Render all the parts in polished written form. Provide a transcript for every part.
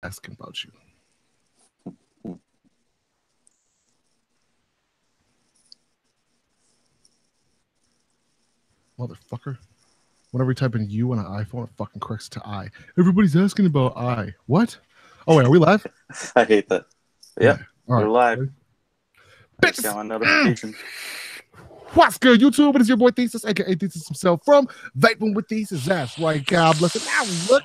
asking about you. Motherfucker. Whenever you type in you on an iPhone, it fucking corrects to I. Everybody's asking about I. What? Oh, wait, are we live? I hate that. Yep, we're live. Bitch. Got my notification. What's good, YouTube? It is your boy Thesis, aka Thesis himself from Vaping with Thesis. That's right, God bless it. Now look.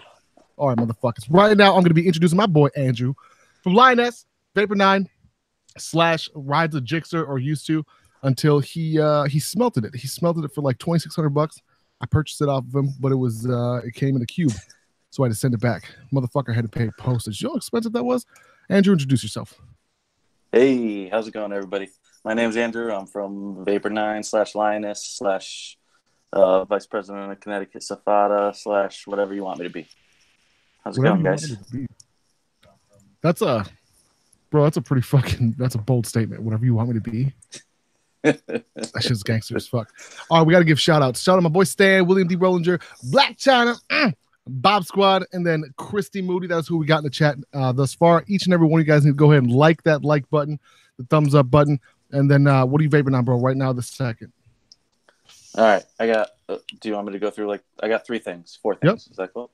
All right, motherfuckers. Right now, I'm going to be introducing my boy Andrew from Lioness, Vapor 9 / rides a Jixer, or used to, until he smelted it. He smelted it for like $2,600. I purchased it off of him, but it came in a cube, so I had to send it back. Motherfucker had to pay postage. You know how expensive that was? Andrew, introduce yourself. Hey, how's it going, everybody? My name's Andrew. I'm from Vapor 9 / Lioness / Vice President of Connecticut Safada / whatever you want me to be. How's it going, guys? That's a pretty fucking, that's a bold statement. Whatever you want me to be. That shit's gangster as fuck. All right, we got to give shout outs. Shout out my boy Stan, William D. Rollinger, Black China, Bob Squad, and then Christy Moody. That's who we got in the chat thus far. Each and every one of you guys need to go ahead and like that like button, the thumbs up button, and then what are you vaping on, bro, right now this second? All right, I got, do you want me to go through, I got 4 things. Yep. Is that cool?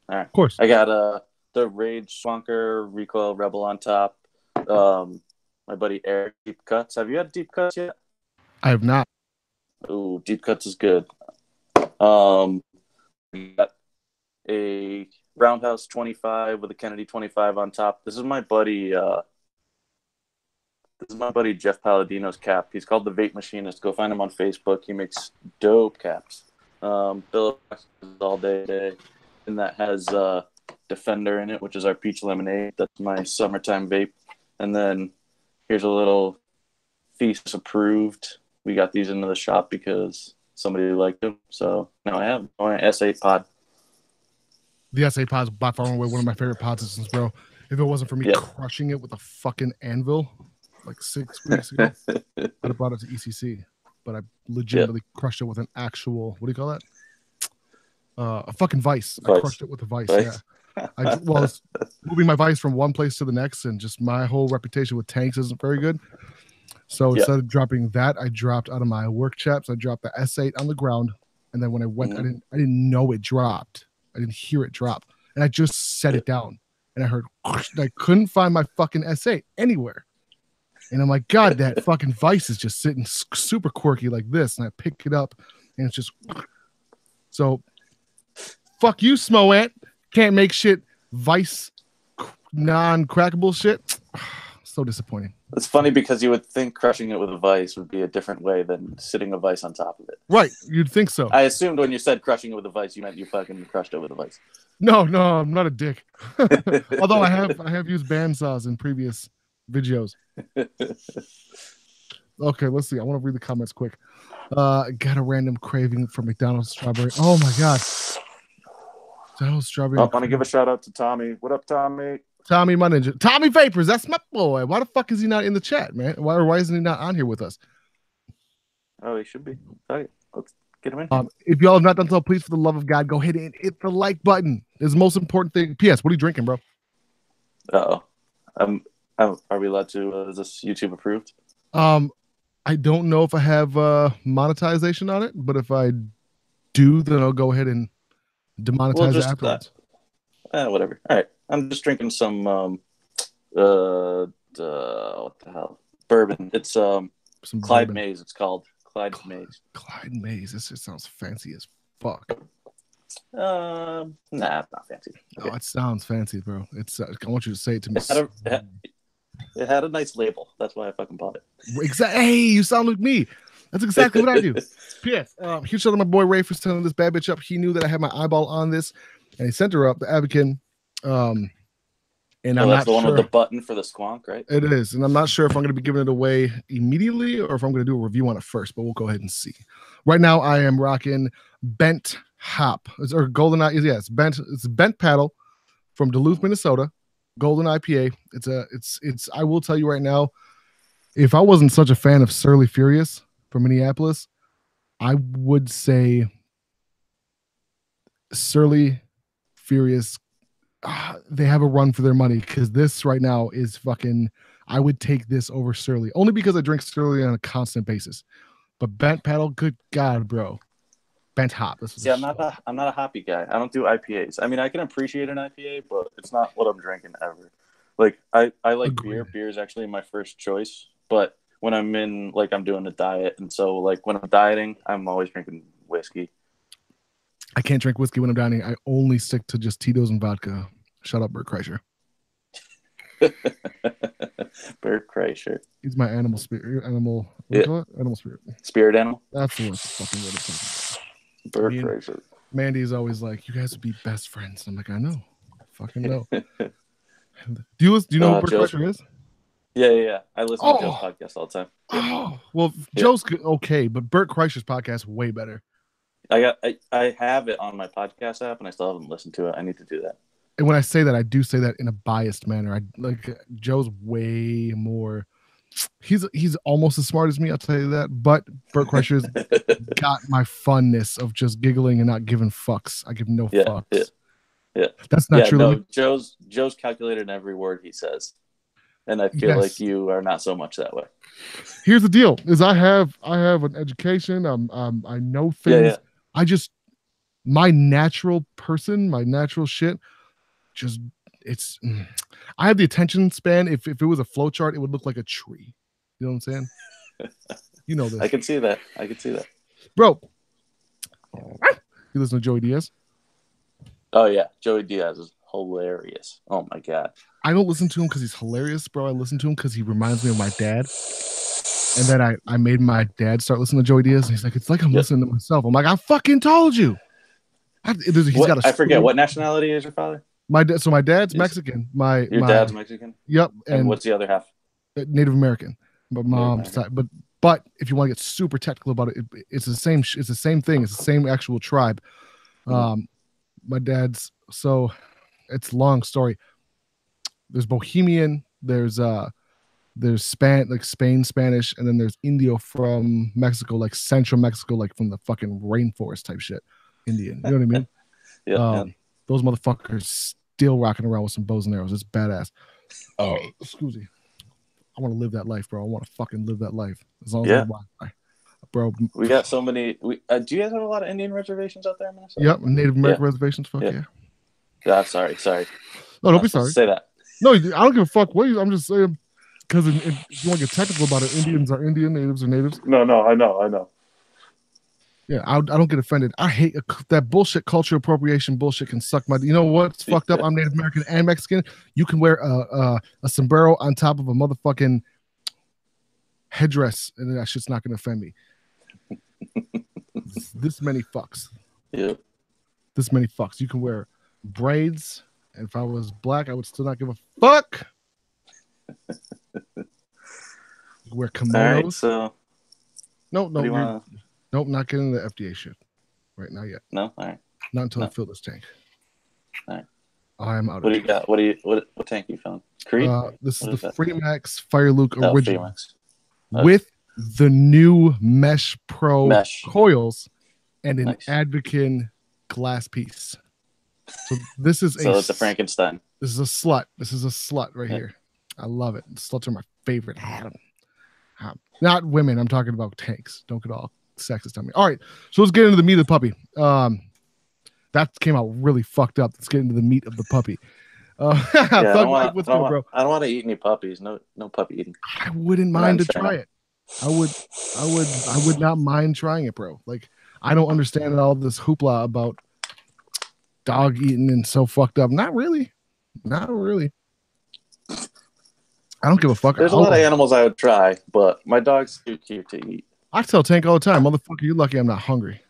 All right. Of course. I got the Rage Swonker Recoil Rebel on top. My buddy Eric Deep Cuts. Have you had Deep Cuts yet? I have not. Ooh, Deep Cuts is good. We got a Roundhouse 25 with a Kennedy 25 on top. This is my buddy Jeff Palladino's cap. He's called the Vape Machinist. Go find him on Facebook. He makes dope caps. Bill all day, and that has Defender in it, which is our peach lemonade. That's my summertime vape. And then here's a little Thesis approved. We got these into the shop because somebody liked them. So now I have my S8 pod. The S8 pod is by far and away one of my favorite pod systems, bro. If it wasn't for me crushing it with a fucking anvil like 6 weeks ago, I'd have brought it to ECC. But I legitimately crushed it with an actual, what do you call that? A fucking vice. I crushed it with a vice. Yeah. I was moving my vice from one place to the next, and just my whole reputation with tanks isn't very good. So instead of dropping that, I dropped out of my work chaps. I dropped the S8 on the ground, and then when I went, I didn't know it dropped. I didn't hear it drop, and I just set it down, and I heard. I couldn't find my fucking S8 anywhere, and I'm like, God, that fucking vice is just sitting super quirky like this, and I pick it up, and it's just so. Fuck you, Smo-Ant. Can't make shit vice non-crackable shit. So disappointing. It's funny because you would think crushing it with a vice would be a different way than sitting a vice on top of it. Right, you'd think so. I assumed when you said crushing it with a vice, you meant you fucking crushed it with a vice. No, I'm not a dick. Although I have used bandsaws in previous videos. Okay, let's see. I want to read the comments quick. Got a random craving for McDonald's strawberry. Oh my god. McDonald's strawberry. I want to give a shout out to Tommy. What up, Tommy? Tommy, my ninja. Tommy Vapors, that's my boy. Why the fuck is he not in the chat, man? Why isn't he not on here with us? Oh, he should be. All right, let's get him in. If y'all have not done so, please, for the love of God, go ahead and hit the like button. It's the most important thing. P.S. What are you drinking, bro? Are we allowed to? Is this YouTube approved? I don't know if I have monetization on it, but if I do, then I'll go ahead and demonetize it afterwards. Whatever. All right. I'm just drinking some what the hell? Bourbon. It's Clyde bourbon. Maze, it's called. Clyde Maze. Clyde Maze. This just sounds fancy as fuck. Nah, it's not fancy. Okay. Oh, it sounds fancy, bro. It's I want you to say it to me. It had a nice label. That's why I fucking bought it. Exactly. Hey, you sound like me. That's exactly what I do. P.S. Huge shout out to my boy Ray for sending this bad bitch up. He knew that I had my eyeball on this, and he sent her up, the Advocate. And I'm that's the one with the button for the squonk, right? It is, and I'm not sure if I'm going to be giving it away immediately or if I'm going to do a review on it first, but we'll go ahead and see. Right now, I am rocking Bent Hop, or Golden Eye. Yeah, it's Bent Paddle from Duluth, Minnesota. Golden IPA. It's. I will tell you right now, if I wasn't such a fan of Surly Furious from Minneapolis, I would say Surly Furious they have a run for their money, because this right now is fucking. I would take this over Surly, only because I drink Surly on a constant basis. But Bent Paddle, good God, bro. Bent Hop. See, I'm not a hoppy guy. I don't do IPAs. I mean, I can appreciate an IPA, but it's not what I'm drinking ever. Like I like beer. Beer is actually my first choice. But when I'm I'm doing a diet, and so like when I'm dieting, I'm always drinking whiskey. I can't drink whiskey when I'm dieting. I only stick to just Tito's and vodka. Shut up, Bert Kreischer. Bert Kreischer. He's my animal spirit. Animal spirit. Spirit animal? That's the fucking word I'm talking about. Bert Kreischer. Mandy's always like, you guys would be best friends. I'm like, I know. I fucking know. Do you know who Bert Kreischer is? Yeah. I listen to Joe's podcast all the time. Oh, well, Joe's okay, but Bert Kreischer's podcast way better. I have it on my podcast app, and I still haven't listened to it. I need to do that. And when I say that, I do say that in a biased manner. I like Joe's way more. He's almost as smart as me. I'll tell you that. But Bert Kreischer's got my funness of just giggling and not giving fucks. I give no fucks. Yeah. That's not true. No, Joe's calculated every word he says, and I feel like you are not so much that way. Here's the deal: is I have an education. I know things. I just my natural person, my natural shit. Just I have the attention span. If it was a flow chart, it would look like a tree. You know what I'm saying? You know this. I can see that. Bro. You listen to Joey Diaz? Oh yeah, Joey Diaz is hilarious. Oh my god. I don't listen to him because he's hilarious, bro. I listen to him because he reminds me of my dad. And then I made my dad start listening to Joey Diaz, and he's like, it's like I'm listening to myself. I'm like, I fucking told you. I forget what nationality is your father? My dad's Mexican. Your dad's Mexican? Yep. And what's the other half? Native American. But mom's side. But if you want to get super technical about it, it's the same. It's the same thing. It's the same actual tribe. My dad's it's a long story. There's Bohemian. There's Spain Spanish, and then there's Indio from Mexico, like central Mexico, like from the fucking rainforest type shit. Indian. You know what I mean? Yeah. Those motherfuckers still rocking around with some bows and arrows. It's badass. Oh, excuse me. I want to live that life, bro. I want to fucking live that life. As long as I bro. We got so many. Do you guys have a lot of Indian reservations out there in Minnesota? Yep, Native American reservations. Fuck yeah. Sorry. No, don't be sorry. Say that. No, I don't give a fuck. I'm just saying, because if you want to get technical about it, Indians are Indian, natives are natives. No, I know. Yeah, I don't get offended. I hate that bullshit. Cultural appropriation bullshit can suck my. You know what's fucked up? I'm Native American and Mexican. You can wear a sombrero on top of a motherfucking headdress, and that shit's not going to offend me. This many fucks. Yeah. This many fucks. You can wear braids, and if I was black, I would still not give a fuck. You wear kimonos. All right, so no. Nope, not getting the FDA shit. Right, not yet. No? All right. Not until I fill this tank. All right. I'm out. What do you got? What tank are you filling? Creed? This is the Freemax Fire Luke original. Freemax. With the new Mesh Pro coils and an Advocate glass piece. So this is it's a Frankenstein. This is a slut. This is a slut right here. I love it. Sluts are my favorite. Not women. I'm talking about tanks. Don't get all sexist on me. All right, so let's get into the meat of the puppy. That came out really fucked up. Let's get into the meat of the puppy. I don't want to eat any puppies. No puppy eating. I wouldn't mind to try it. I would not mind trying it, bro. Like, I don't understand all this hoopla about dog eating and so fucked up. Not really. I don't give a fuck. There's a lot of animals I would try, but my dog's too cute to eat. I tell Tank all the time, motherfucker, you're lucky I'm not hungry.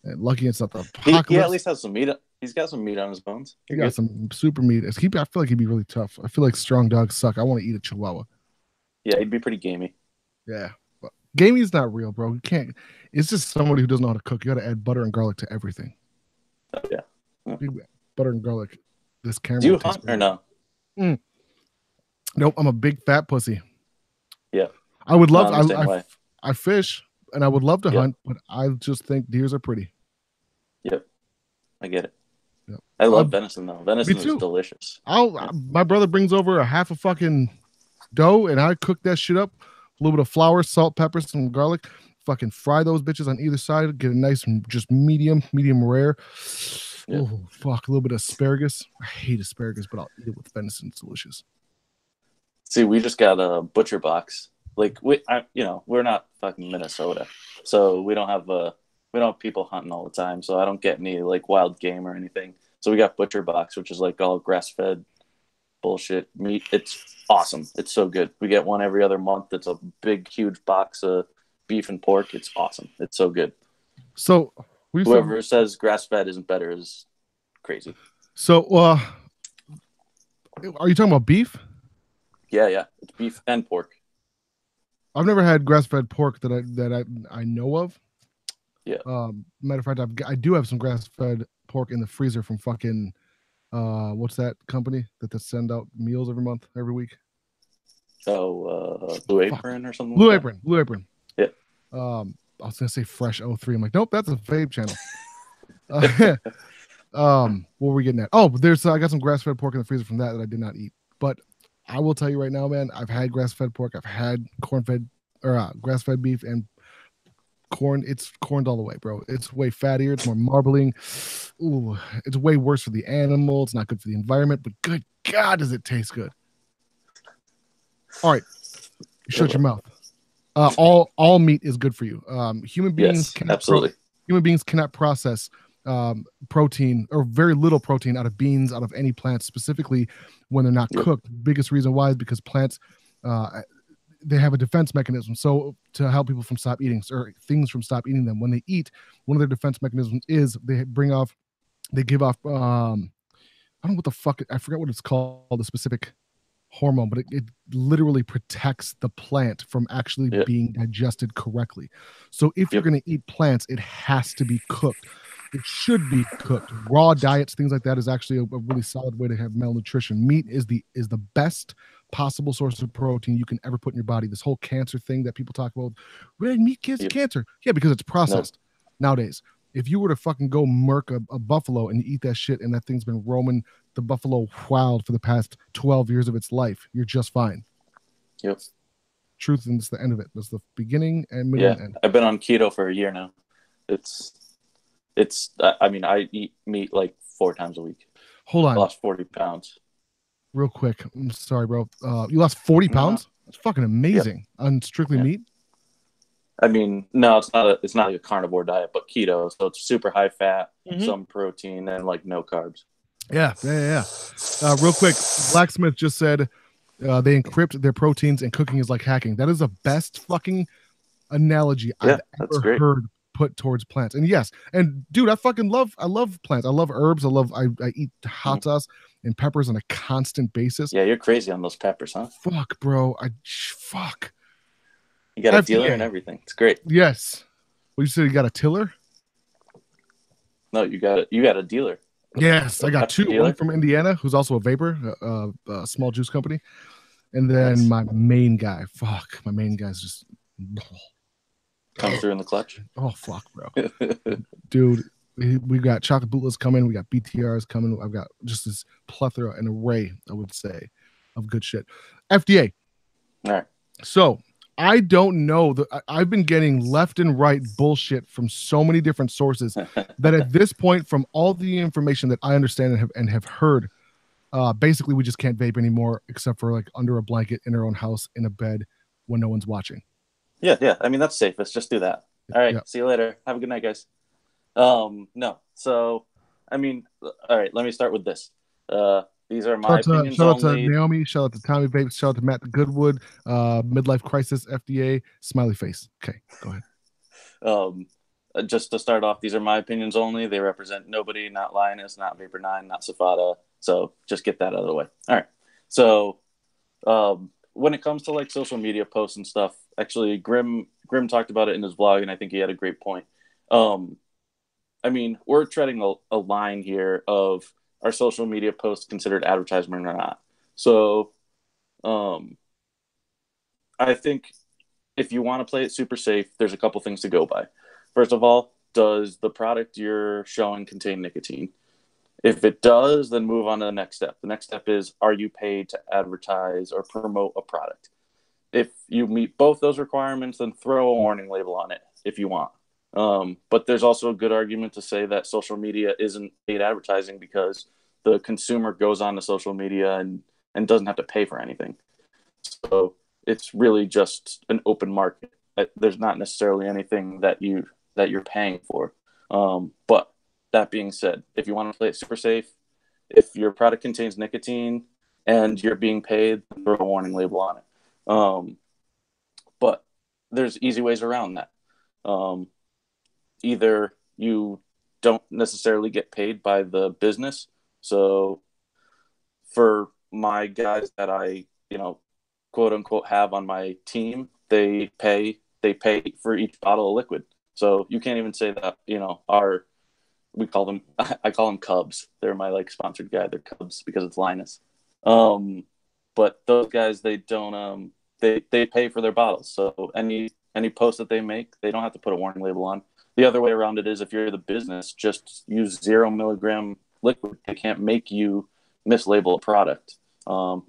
And lucky it's not the apocalypse. He at least has some meat. He's got some meat on his bones. He got some super meat. I feel like he'd be really tough. I feel like strong dogs suck. I want to eat a Chihuahua. Yeah, he'd be pretty gamey. Yeah. But gamey is not real, bro. You can't. It's just somebody who doesn't know how to cook. You got to add butter and garlic to everything. Oh, yeah. Butter and garlic. This camera. Do you hunt or no? Nope. I'm a big fat pussy. Yeah. I would love. I fish, and I would love to hunt, but I just think deers are pretty. Yep, I get it. Yep. I love venison though. Venison Me is too. delicious. My brother brings over a half a fucking dough, and I cook that shit up. A little bit of flour, salt, pepper, some garlic. Fucking fry those bitches on either side. Get a nice, just medium rare. Yeah. Oh fuck, a little bit of asparagus. I hate asparagus, but I'll eat it with venison. It's delicious. See, we just got a butcher box. Like we're not fucking Minnesota, so we don't have people hunting all the time. So I don't get any like wild game or anything. So we got butcher box, which is like all grass fed bullshit meat. It's awesome. It's so good. We get one every other month. It's a big, huge box of beef and pork. It's awesome. It's so good. So whoever says grass fed isn't better is crazy. So, are you talking about beef? Yeah, it's beef and pork. I've never had grass-fed pork that I know of. Yeah. Matter of fact, I do have some grass-fed pork in the freezer from fucking what's that company that they send out meals every week? Oh, Blue Apron or something. Blue Apron. Blue Apron. Yeah. I was gonna say Fresh 03. I'm like, nope, that's a vape channel. What were we getting at? Oh, I got some grass-fed pork in the freezer from that I did not eat. But I will tell you right now, man, I've had grass-fed pork, I've had corn-fed or grass-fed beef and corn. It's corned all the way, bro. It's way fattier, it's more marbling. Ooh, it's way worse for the animal. It's not good for the environment, but good God, does it taste good. All right. Shut your mouth. All meat is good for you. Human beings cannot process protein or very little protein out of beans, out of any plants, specifically when they're not cooked. Biggest reason why is because plants they have a defense mechanism. So to help people from stop eating or things from stop eating them, when they eat, one of their defense mechanisms is they give off I don't know what the fuck, I forget what it's called, the specific hormone, but it literally protects the plant from actually being digested correctly. So if you're going to eat plants, it has to be cooked. It should be cooked. Raw diets, things like that, is actually a really solid way to have malnutrition. Meat is the best possible source of protein you can ever put in your body. This whole cancer thing that people talk about, red meat gives cancer. Yeah, because it's processed nowadays. If you were to fucking go murk a buffalo and you eat that shit and that thing's been roaming the buffalo wild for the past 12 years of its life, you're just fine. Yep. Truth, and it's the end of it. That's the beginning and middle and end. I've been on keto for a year now. I mean, I eat meat like 4 times a week. Hold on. I lost 40 pounds. Real quick. I'm sorry, bro. You lost 40 pounds? That's fucking amazing. On strictly meat? I mean, no, it's not like a carnivore diet, but keto. So it's super high fat, some protein, and like no carbs. Yeah. Real quick, Blacksmith just said they encrypt their proteins and cooking is like hacking. That is the best fucking analogy I've ever heard put towards plants. And yes, and dude, I love plants. I love herbs. I eat hot sauce and peppers on a constant basis. Yeah, you're crazy on those peppers, huh? Fuck, bro. Fuck. You got a dealer and everything. It's great. Yes. Well, you said you got a tiller? No, you got a dealer. Yes, I got 2. One from Indiana, who's also a vapor, a small juice company. And then my main guy. Fuck, my main guy's just come through in the clutch. Oh, fuck, bro. Dude, we got chocolate bootless coming. We got BTRs coming. I've got just this plethora, an array, I would say, of good shit. FDA. All right. So I don't know. I've been getting left and right bullshit from so many different sources that at this point, from all the information that I understand and have heard, basically we just can't vape anymore except for like under a blanket in our own house in a bed when no one's watching. Yeah. I mean, that's safe. Let's just do that. All right. See you later. Have a good night, guys. No. So, I mean, all right. Let me start with this. These are my opinions. Shout out to Naomi. Shout out to Tommy Vapes. Shout out to Matt Goodwood. Midlife Crisis, FDA, smiley face. Okay, go ahead. Just to start off, these are my opinions only. They represent nobody, not Lioness, not Vapor 9, not Safada. So just get that out of the way. All right. So when it comes to like social media posts and stuff, actually Grim talked about it in his vlog, and I think he had a great point. I mean, we're treading a line here of, are social media posts considered advertisement or not? So I think if you want to play it super safe, there's a couple things to go by. First of all, does the product you're showing contain nicotine? If it does, then move on to the next step. The next step is, are you paid to advertise or promote a product? If you meet both those requirements, then throw a warning label on it if you want. But there's also a good argument to say that social media isn't paid advertising because the consumer goes on to social media and doesn't have to pay for anything. So it's really just an open market. There's not necessarily anything that you're paying for. But that being said, if you want to play it super safe, if your product contains nicotine and you're being paid, throw a warning label on it. But there's easy ways around that. Either you don't necessarily get paid by the business. So for my guys that I, quote unquote, have on my team, they pay for each bottle of liquid. So you can't even say that, I call them Cubs. They're my sponsored guy. They're Cubs because it's Lioness. But those guys, they don't, they pay for their bottles. So any post that they make, they don't have to put a warning label on. The other way around it is, if you're the business, just use 0 milligram liquid. They can't make you mislabel a product.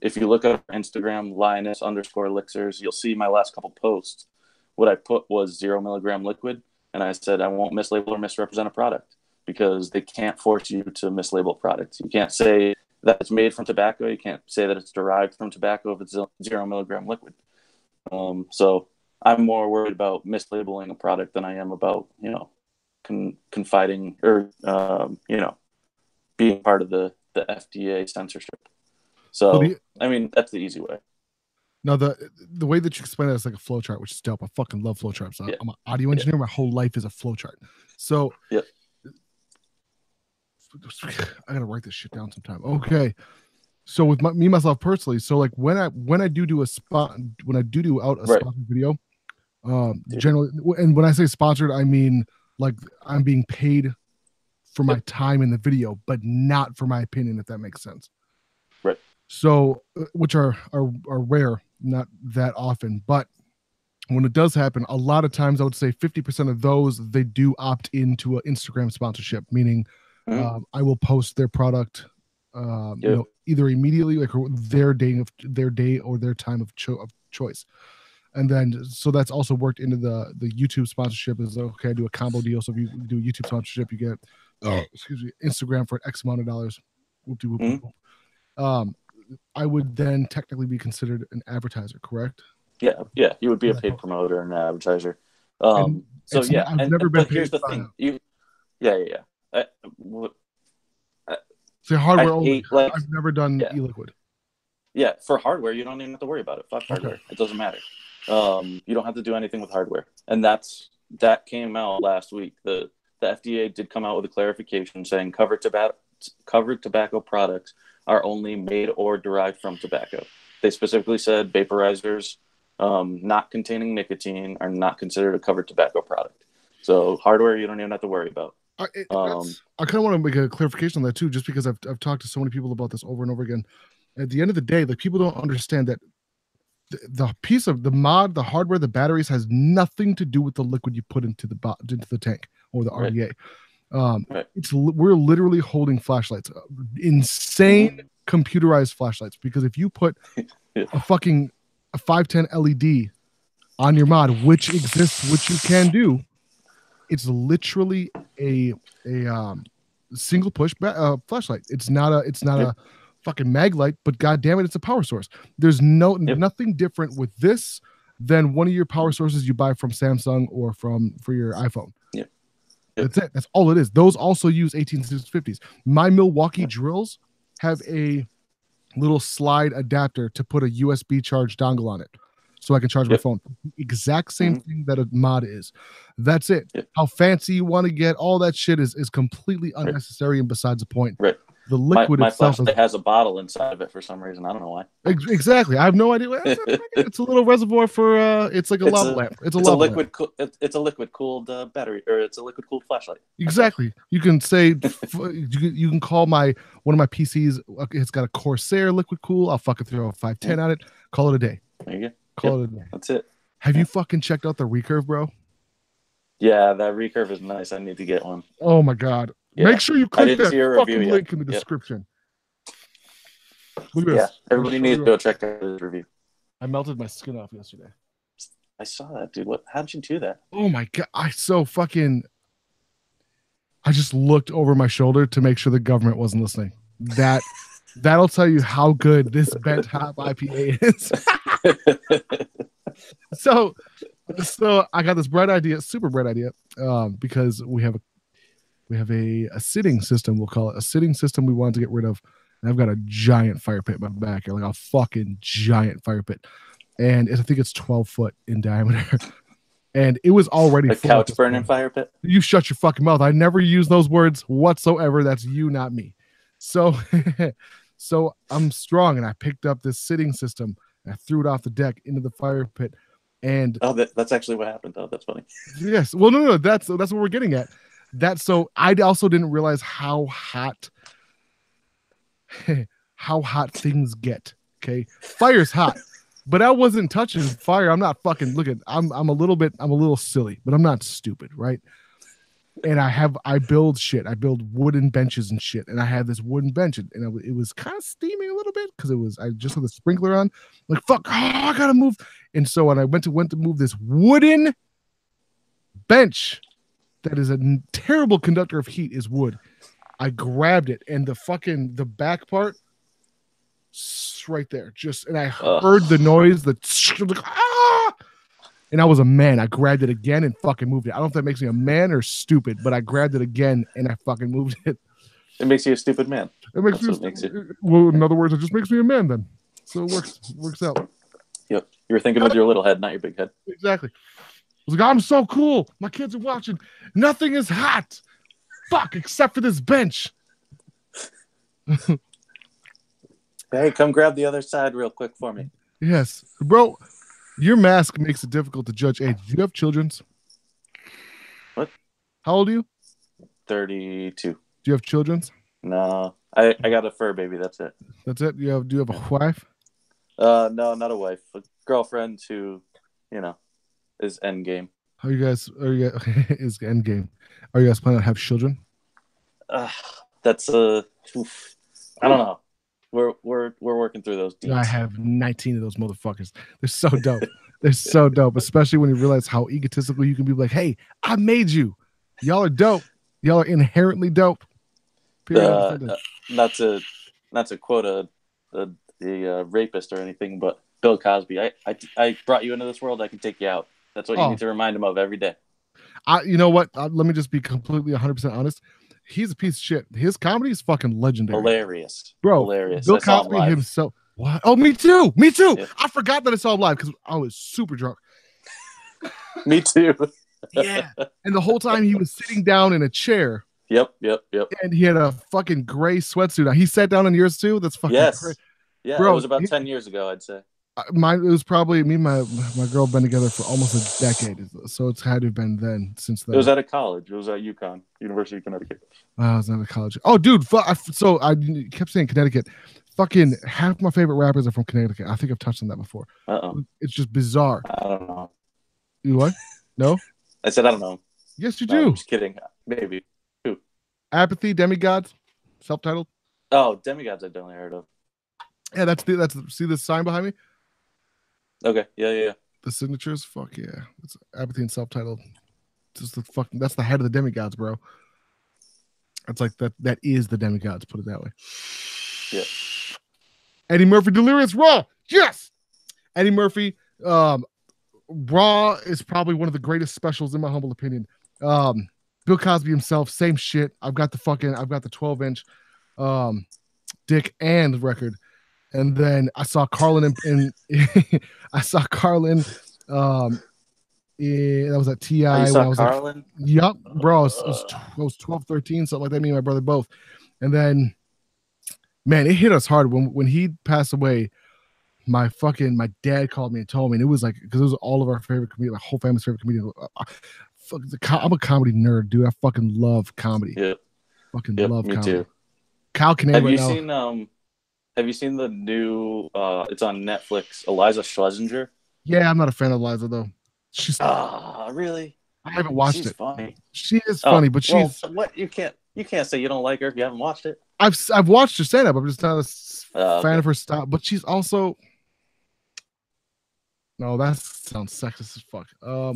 If you look at Instagram, Lioness_Elixers, you'll see my last couple posts. What I put was 0 milligram liquid, and I said I won't mislabel or misrepresent a product because they can't force you to mislabel products. You can't say that it's made from tobacco. You can't say that it's derived from tobacco if it's 0 milligram liquid. So I'm more worried about mislabeling a product than I am about, confiding or, being part of the FDA censorship. So, that's the easy way. Now, the way that you explain it is like a flow chart, which is dope. I fucking love flow charts. I'm an audio engineer. My whole life is a flow chart. So I gotta write this shit down sometime. Okay. So with myself personally, so when I do a sponsored video, generally, and when I say sponsored, I mean I'm being paid for my time in the video, but not for my opinion, if that makes sense. Right. So, which are rare, not that often, but when it does happen, a lot of times I would say 50% of those, they do opt into an Instagram sponsorship, meaning I will post their product, either immediately, their day or their time of choice. And then, so that's also worked into the YouTube sponsorship is, okay, I do a combo deal. So if you do a YouTube sponsorship, you get, Instagram for X amount of dollars. I would then technically be considered an advertiser, correct? Yeah. You would be a paid promoter and an advertiser. I've never been paid. Here's the thing. So hardware only. I've never done e-liquid. Yeah, for hardware, you don't even have to worry about it. Fuck hardware. Okay. It doesn't matter. You don't have to do anything with hardware. And that came out last week. The FDA did come out with a clarification saying covered tobacco products are only made or derived from tobacco. They specifically said vaporizers not containing nicotine are not considered a covered tobacco product. So hardware, you don't even have to worry about. I kind of want to make a clarification on that too, just because I've talked to so many people about this over and over again. At the end of the day, people don't understand that the piece of the mod, the hardware, the batteries has nothing to do with the liquid you put into the tank or the RDA. We're literally holding flashlights, insane computerized flashlights, because if you put a 510 LED on your mod, which exists, which you can do, it's literally a single push flashlight. It's not a fucking mag light, but god damn it, it's a power source. There's nothing different with this than one of your power sources you buy from Samsung or for your iPhone. That's it. That's all it is. Those also use 18650s. My Milwaukee drills have a little slide adapter to put a USB charge dongle on it, so I can charge my phone. Exact same thing that a mod is. That's it. How fancy you want to get, all that shit is completely unnecessary and besides the point. Right. The liquid my itself flashlight has a bottle inside of it for some reason. I don't know why. Exactly. I have no idea. It's a little reservoir for. It's like a lava lamp. It's a liquid. It's a liquid cooled battery, or it's a liquid cooled flashlight. Exactly. You can say you can call one of my PCs. It's got a Corsair liquid cool. I'll fucking throw a 510 on it. Call it a day. There you go. Call it a day. That's it. Have you fucking checked out the Recurve, bro? Yeah, that Recurve is nice. I need to get one. Oh my god. Make sure you click that fucking review link in the description. Look at this. Everybody needs to go check out his review. I melted my skin off yesterday. I saw that, dude. How'd you do that? Oh my god! I just looked over my shoulder to make sure the government wasn't listening. That'll tell you how good this Bent Hop IPA is. So I got this bright idea, super bright idea, because we have a sitting system. We'll call it a sitting system. We wanted to get rid of. And I've got a giant fire pit in my back, like a fucking giant fire pit, and I think it's 12 foot in diameter. And it was already a couch burning fire pit. You shut your fucking mouth. I never use those words whatsoever. That's you, not me. So, so I'm strong, and I picked up this sitting system and I threw it off the deck into the fire pit. And that's actually what happened. Oh, that's funny. Yes. Well, no. That's what we're getting at. So I also didn't realize how hot things get. Okay, fire's hot, but I wasn't touching fire. I'm not fucking looking. I'm a little silly, but I'm not stupid, right? And I build shit. I build wooden benches and shit. And I had this wooden bench, and it was kind of steaming a little bit because I just had the sprinkler on. Like, fuck, I gotta move. And so when I went to move this wooden bench that is a terrible conductor of heat, is wood. I grabbed it, and the back part right there, and I heard the noise, and I was a man. I grabbed it again and fucking moved it. I don't know if that makes me a man or stupid, but I grabbed it again and I fucking moved it. It makes you a stupid man. Well, in other words, it just makes me a man then. So it works out. Yep. You were thinking with your little head, not your big head. Exactly. I was like, I'm so cool. My kids are watching. Nothing is hot. Fuck, except for this bench. Hey, come grab the other side real quick for me. Yes. Bro, your mask makes it difficult to judge age. Do you have children? What? How old are you? 32. Do you have children? No. I got a fur baby, that's it. That's it? Do you have a wife? No, not a wife. A girlfriend who, is endgame. Are you guys is endgame? Are you guys planning on have children? That's I don't know. We're working through those deeds. I have 19 of those motherfuckers. They're so dope. They're so dope, especially when you realize how egotistical you can be. Like, hey, I made you. Y'all are dope. Y'all are inherently dope. Not to quote the rapist or anything, but Bill Cosby. I brought you into this world. I can take you out. That's what you need to remind him of every day. You know what? Let me just be completely 100% honest. He's a piece of shit. His comedy is fucking legendary. Hilarious. Bro, hilarious. Bill Cosby himself. What? Oh, me too. Yeah. I forgot that I saw him live because I was super drunk. Me too. Yeah. And the whole time he was sitting down in a chair. Yep. And he had a fucking gray sweatsuit on. He sat down on yours too? That's fucking crazy. Yeah, bro, it was about 10 years ago, I'd say. It was probably me and my girl been together for almost a decade, so it's had to have been since then. It was at a college. It was at UConn, University of Connecticut. I was at a college. Oh, dude, so I kept saying Connecticut. Fucking half my favorite rappers are from Connecticut. I think I've touched on that before. It's just bizarre. I don't know. You what? No? I said I don't know. Yes, you do. I'm just kidding. Maybe. Who? Apathy, Demigods, self-titled. Oh, Demigods I've definitely heard of. Yeah, that's see the sign behind me? Okay. Yeah. The signatures, fuck yeah. It's Apathy and self-titled. That's the head of the Demigods, bro. It's like that is the Demigods, put it that way. Yeah. Eddie Murphy, Delirious Raw. Yes. Eddie Murphy, Raw is probably one of the greatest specials in my humble opinion. Bill Cosby himself, same shit. I've got the 12-inch dick and record. And then I saw Carlin I saw Carlin that was at TI. You saw Carlin? Yup, bro. I was 12, 13, something like that. Me and my brother both. And then, man, it hit us hard when he passed away. My dad called me and told me, and it was like, because it was all of our favorite comedians, my whole family's favorite comedian. I'm a comedy nerd, dude. I fucking love comedy. Yeah. Love me comedy. Too. Kyle Kinane Have you seen the new it's on Netflix, Eliza Schlesinger? Yeah, I'm not a fan of Eliza though. She's really? I haven't watched she's it. Funny. She is funny, but she's what you can't You can't say you don't like her if you haven't watched it. I've watched her stand up. I'm just not a fan Okay. of her style, but she's also no. That sounds sexist as fuck. No,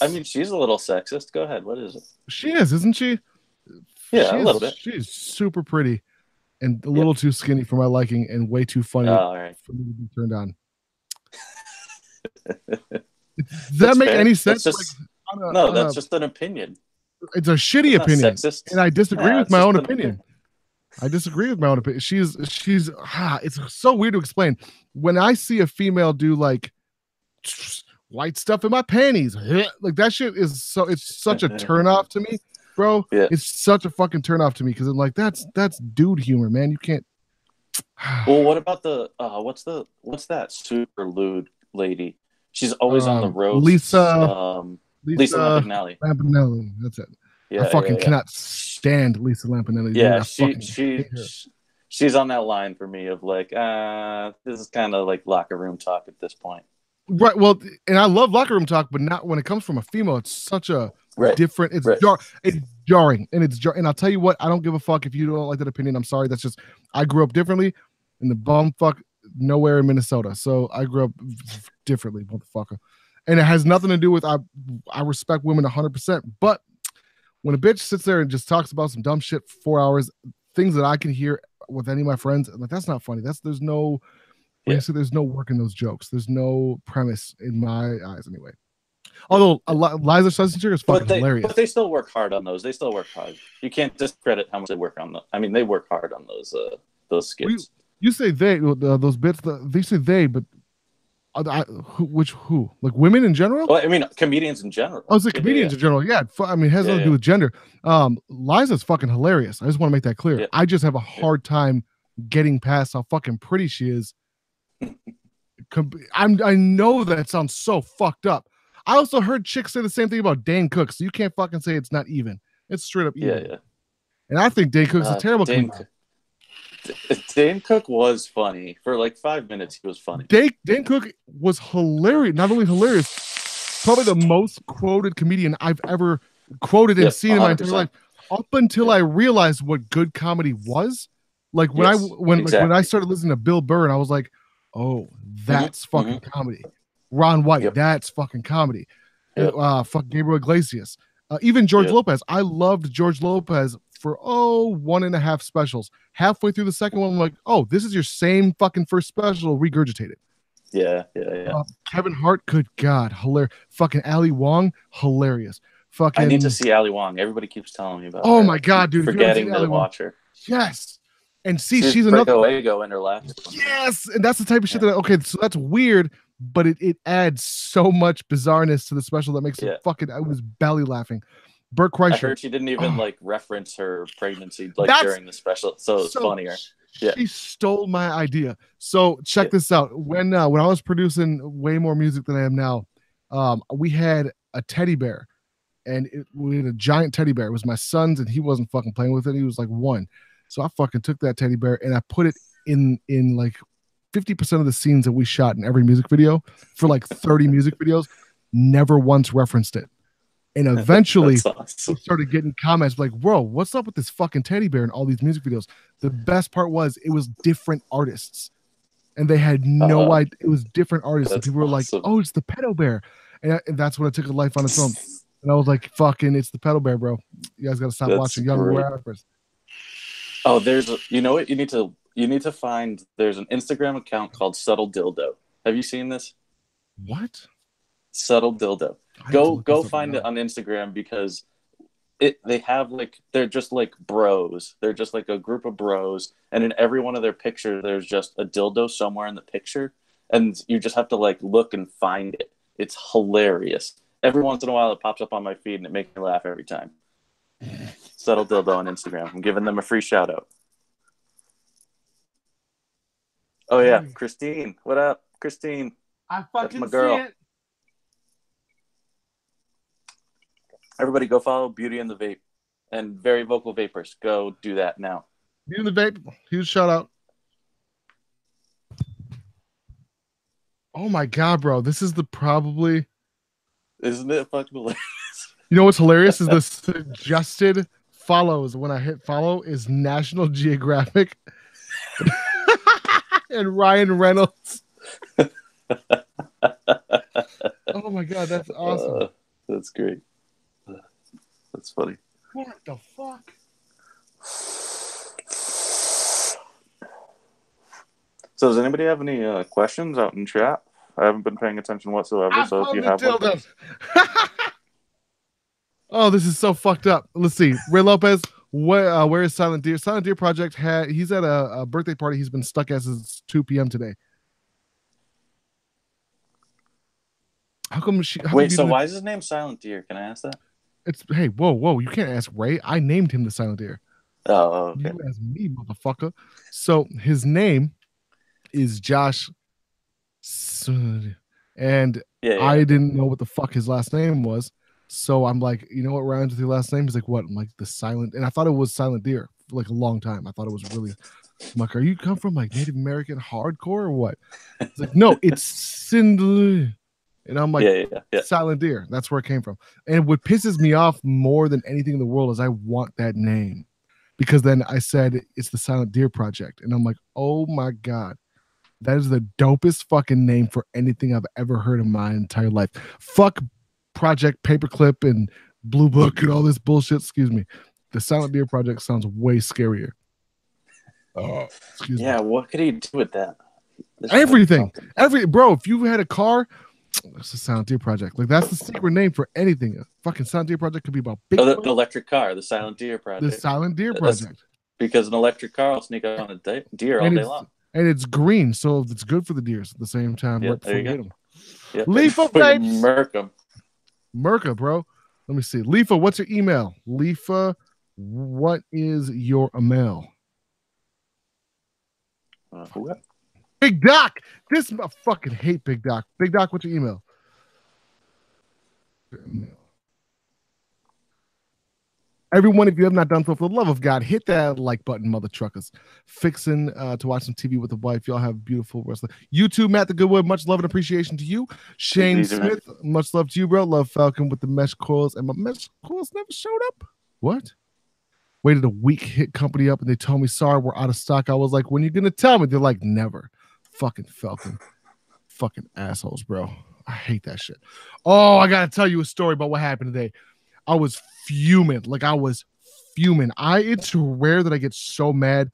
I mean she's a little sexist. Go ahead. What is it? She is, isn't she? Yeah, a little bit. She's super pretty and a little too skinny for my liking, and way too funny for me to be turned on. Does that make any sense? Just, that's just an opinion. It's a shitty opinion, sexist. And I disagree with my own opinion. I disagree with my own opinion. She's it's so weird to explain. When I see a female do like white stuff in my panties, like that shit is it's such a turnoff to me, bro. Yeah. It's such a fucking turnoff to me because I'm like, that's dude humor, man. You can't. Well, what about the what's that super lewd lady? She's always on the roast. Lisa Lampanelli. Lampanelli, that's it. Yeah, I fucking cannot stand Lisa Lampanelli. Yeah, she's on that line for me of like, this is kind of like locker room talk at this point. Right. Well, and I love locker room talk, but not when it comes from a female. It's such a different. It's it's jarring, and I'll tell you what. I don't give a fuck if you don't like that opinion. I'm sorry. That's just I grew up differently in the bumfuck nowhere in Minnesota, so I grew up differently, motherfucker. And it has nothing to do with I respect women 100%. But when a bitch sits there and just talks about some dumb shit for 4 hours, things that I can hear with any of my friends, like that's not funny. There's no work in those jokes. There's no premise in my eyes anyway. Although Liza Schlesinger is fucking hilarious. But they still work hard on those. They still work hard. You can't discredit how much they work on them. I mean, they work hard on those skits. You say they, those bits, they say they, but who? Like women in general? Well, I mean, comedians in general. I was like comedians in general. Yeah, I mean, it has nothing to do with gender. Liza's fucking hilarious. I just want to make that clear. Yeah. I just have a hard time getting past how fucking pretty she is. I know that it sounds so fucked up. I also heard chicks say the same thing about Dane Cook, so you can't fucking say it's not even. It's straight up even. Yeah. And I think Dane Cook's a terrible comedian. Dane Cook was funny. For like 5 minutes, he was funny. Dane Cook was hilarious. Not only hilarious, probably the most quoted comedian I've ever quoted and seen 100%. In my entire life. Up until I realized what good comedy was. Like when I started listening to Bill Burr, and I was like, oh, that's fucking comedy. Ron White, that's fucking comedy. Fuck Gabriel Iglesias. Even George Lopez. I loved George Lopez for 1.5 specials. Halfway through the second one, I'm like, oh, this is your same fucking first special regurgitated. Yeah. Kevin Hart, good God, hilarious. Fucking Ali Wong, hilarious. Fucking. I need to see Ali Wong. Everybody keeps telling me about. Oh my God, dude! Forgetting to watch her. Yes, and she's another ego in her last one. Yes, and that's the type of shit that so that's weird, but it adds so much bizarreness to the special that makes it fucking. I was belly laughing. Bert Kreischer. I heard she didn't even reference her pregnancy during the special, so it's funnier. She stole my idea. So check this out. When I was producing way more music than I am now, we had a teddy bear, and we had a giant teddy bear. It was my son's, and he wasn't fucking playing with it. He was like 1. So I fucking took that teddy bear and I put it in like 50% of the scenes that we shot in every music video for like 30 music videos. Never once referenced it. And eventually we started getting comments like, bro, what's up with this fucking teddy bear in all these music videos? The best part was it was different artists. And they had no idea. It was different artists. And people were like, oh, it's the pedo bear. And that's when I took a life on its own. And I was like, fucking, it's the pedo bear, bro. You guys got to stop watching young rappers. Oh, you know what? You need to find, there's an Instagram account called Subtle Dildo. Have you seen this? What? Subtle Dildo. Go find it on Instagram because they have they're just like bros. They're just like a group of bros, and in every one of their pictures there's just a dildo somewhere in the picture, and you just have to look and find it. It's hilarious. Every once in a while it pops up on my feed and it makes me laugh every time. Subtle Dildo on Instagram. I'm giving them a free shout out. Oh yeah, Christine. What up, Christine? I fucking my girl. See it. Everybody go follow Beauty and the Vape and Very Vocal Vapors. Go do that now. Beauty and the Vape. Huge shout out. Oh my God, bro. This is probably. Isn't it fucking hilarious? You know what's hilarious is the suggested follows when I hit follow is National Geographic and Ryan Reynolds. Oh my god, that's awesome. That's great. That's funny. What the fuck? So does anybody have any questions out in chat? I haven't been paying attention whatsoever. So if you have one. Oh, this is so fucked up. Let's see. Ray Lopez, where is Silent Deer? Silent Deer Project he's at a birthday party he's been stuck at since 2 p.m. today. How come Wait, so why is his name Silent Deer? Can I ask that? Hey, whoa, you can't ask Ray. I named him the Silent Deer. Oh, okay. You asked me, motherfucker. So his name is Josh, and I didn't know what the fuck his last name was. So I'm like, you know what rhymes with your last name? He's like, what? I'm like, the Silent, and I thought it was Silent Deer for like a long time. I thought it was really. I'm like, are you come from like Native American hardcore or what? He's like, no, it's Sindley. And I'm like, yeah. Silent Deer. That's where it came from. And what pisses me off more than anything in the world is I want that name. Because then I said it's the Silent Deer Project. And I'm like, oh my God. That is the dopest fucking name for anything I've ever heard in my entire life. Fuck Project Paperclip and Blue Book and all this bullshit. Excuse me. The Silent Deer Project sounds way scarier. Excuse me. What could he do with that? Everything. Bro, if you had a car, it's the Silent Deer Project. Like, that's the secret name for anything. A fucking Silent Deer Project could be about big. The electric car, the Silent Deer Project. The Silent Deer Project. Because an electric car will sneak up on a deer all day long. And it's green, so it's good for the deers at the same time. Yeah, there you go. Yep. Leafa vapes. Merca, bro. Let me see. Leafa, what's your email? Leafa, what is your email? What? Big Doc. I fucking hate Big Doc. Big Doc, what's your email? Everyone, if you have not done so, for the love of God, hit that like button, mother truckers. Fixing to watch some TV with the wife. Y'all have beautiful wrestling. You too, Matt the Goodwood. Much love and appreciation to you. Shane Smith, much love to you, bro. Love Falcon with the mesh coils. And my mesh coils never showed up. What? Waited a week, hit company up, and they told me, sorry, we're out of stock. I was like, when are you going to tell me? They're like, never. Fucking Falcon. Fucking assholes, bro. I hate that shit. Oh, I got to tell you a story about what happened today. I was fuming. It's rare that I get so mad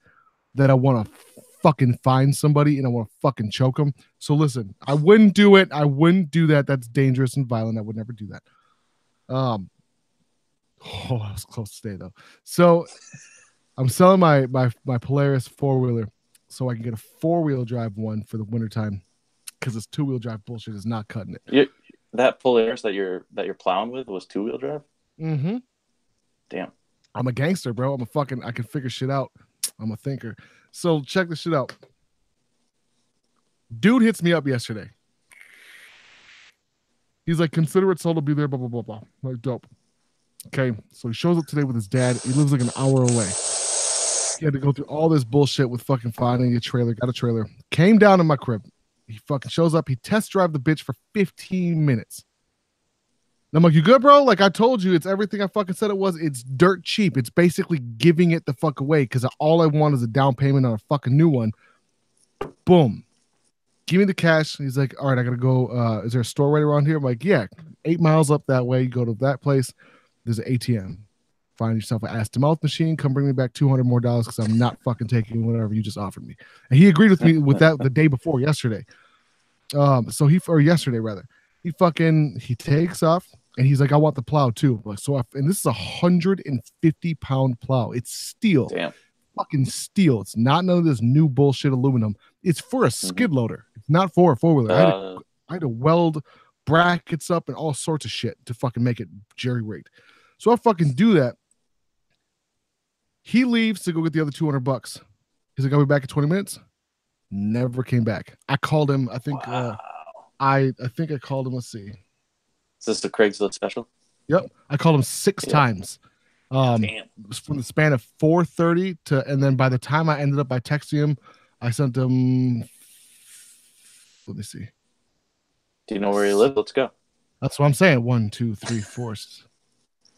that I want to fucking find somebody and I want to fucking choke them. So listen, I wouldn't do it. I wouldn't do that. That's dangerous and violent. I would never do that. I was close today though. So I'm selling my Polaris 4-wheeler so I can get a 4-wheel drive one for the wintertime because this 2-wheel drive bullshit is not cutting it. That Polaris that you're plowing with was 2-wheel drive? Mm-hmm. Damn. I'm a gangster, bro. I can figure shit out. I'm a thinker. So check this shit out. Dude hits me up yesterday. He's like, consider it sold, to be there, blah, blah, blah, blah. I'm like, dope. Okay. So he shows up today with his dad. He lives like an hour away. He had to go through all this bullshit with fucking finding a trailer. Got a trailer. Came down to my crib. He fucking shows up. He test drive the bitch for 15 minutes. I'm like, you good, bro? Like I told you, it's everything I fucking said it was. It's dirt cheap. It's basically giving it the fuck away because all I want is a down payment on a fucking new one. Boom. Give me the cash. He's like, all right, I got to go. Is there a store right around here? I'm like, yeah, 8 miles up that way. You go to that place. There's an ATM. Find yourself an ass-to-mouth machine. Come bring me back $200 more because I'm not fucking taking whatever you just offered me. And he agreed with me with that the day before yesterday. Yesterday rather. He takes off. And he's like, I want the plow too. Like, and this is 150-pound plow. It's steel. Damn. Fucking steel. It's not none of this new bullshit aluminum. It's for a skid loader. It's not for a 4-wheeler. I had to weld brackets up and all sorts of shit to fucking make it jerry-rigged. So I fucking do that. He leaves to go get the other $200. He's like, I'll be back in 20 minutes. Never came back. I called him. I think I think I called him. Let's see. Is this the Craigslist special? Yep. I called him 6 times. From the span of 4:30 to, and then by the time I ended up by texting him, I sent him. Let me see. Do you know where he lives? Let's go. That's what I'm saying. 1, 2, 3, 4.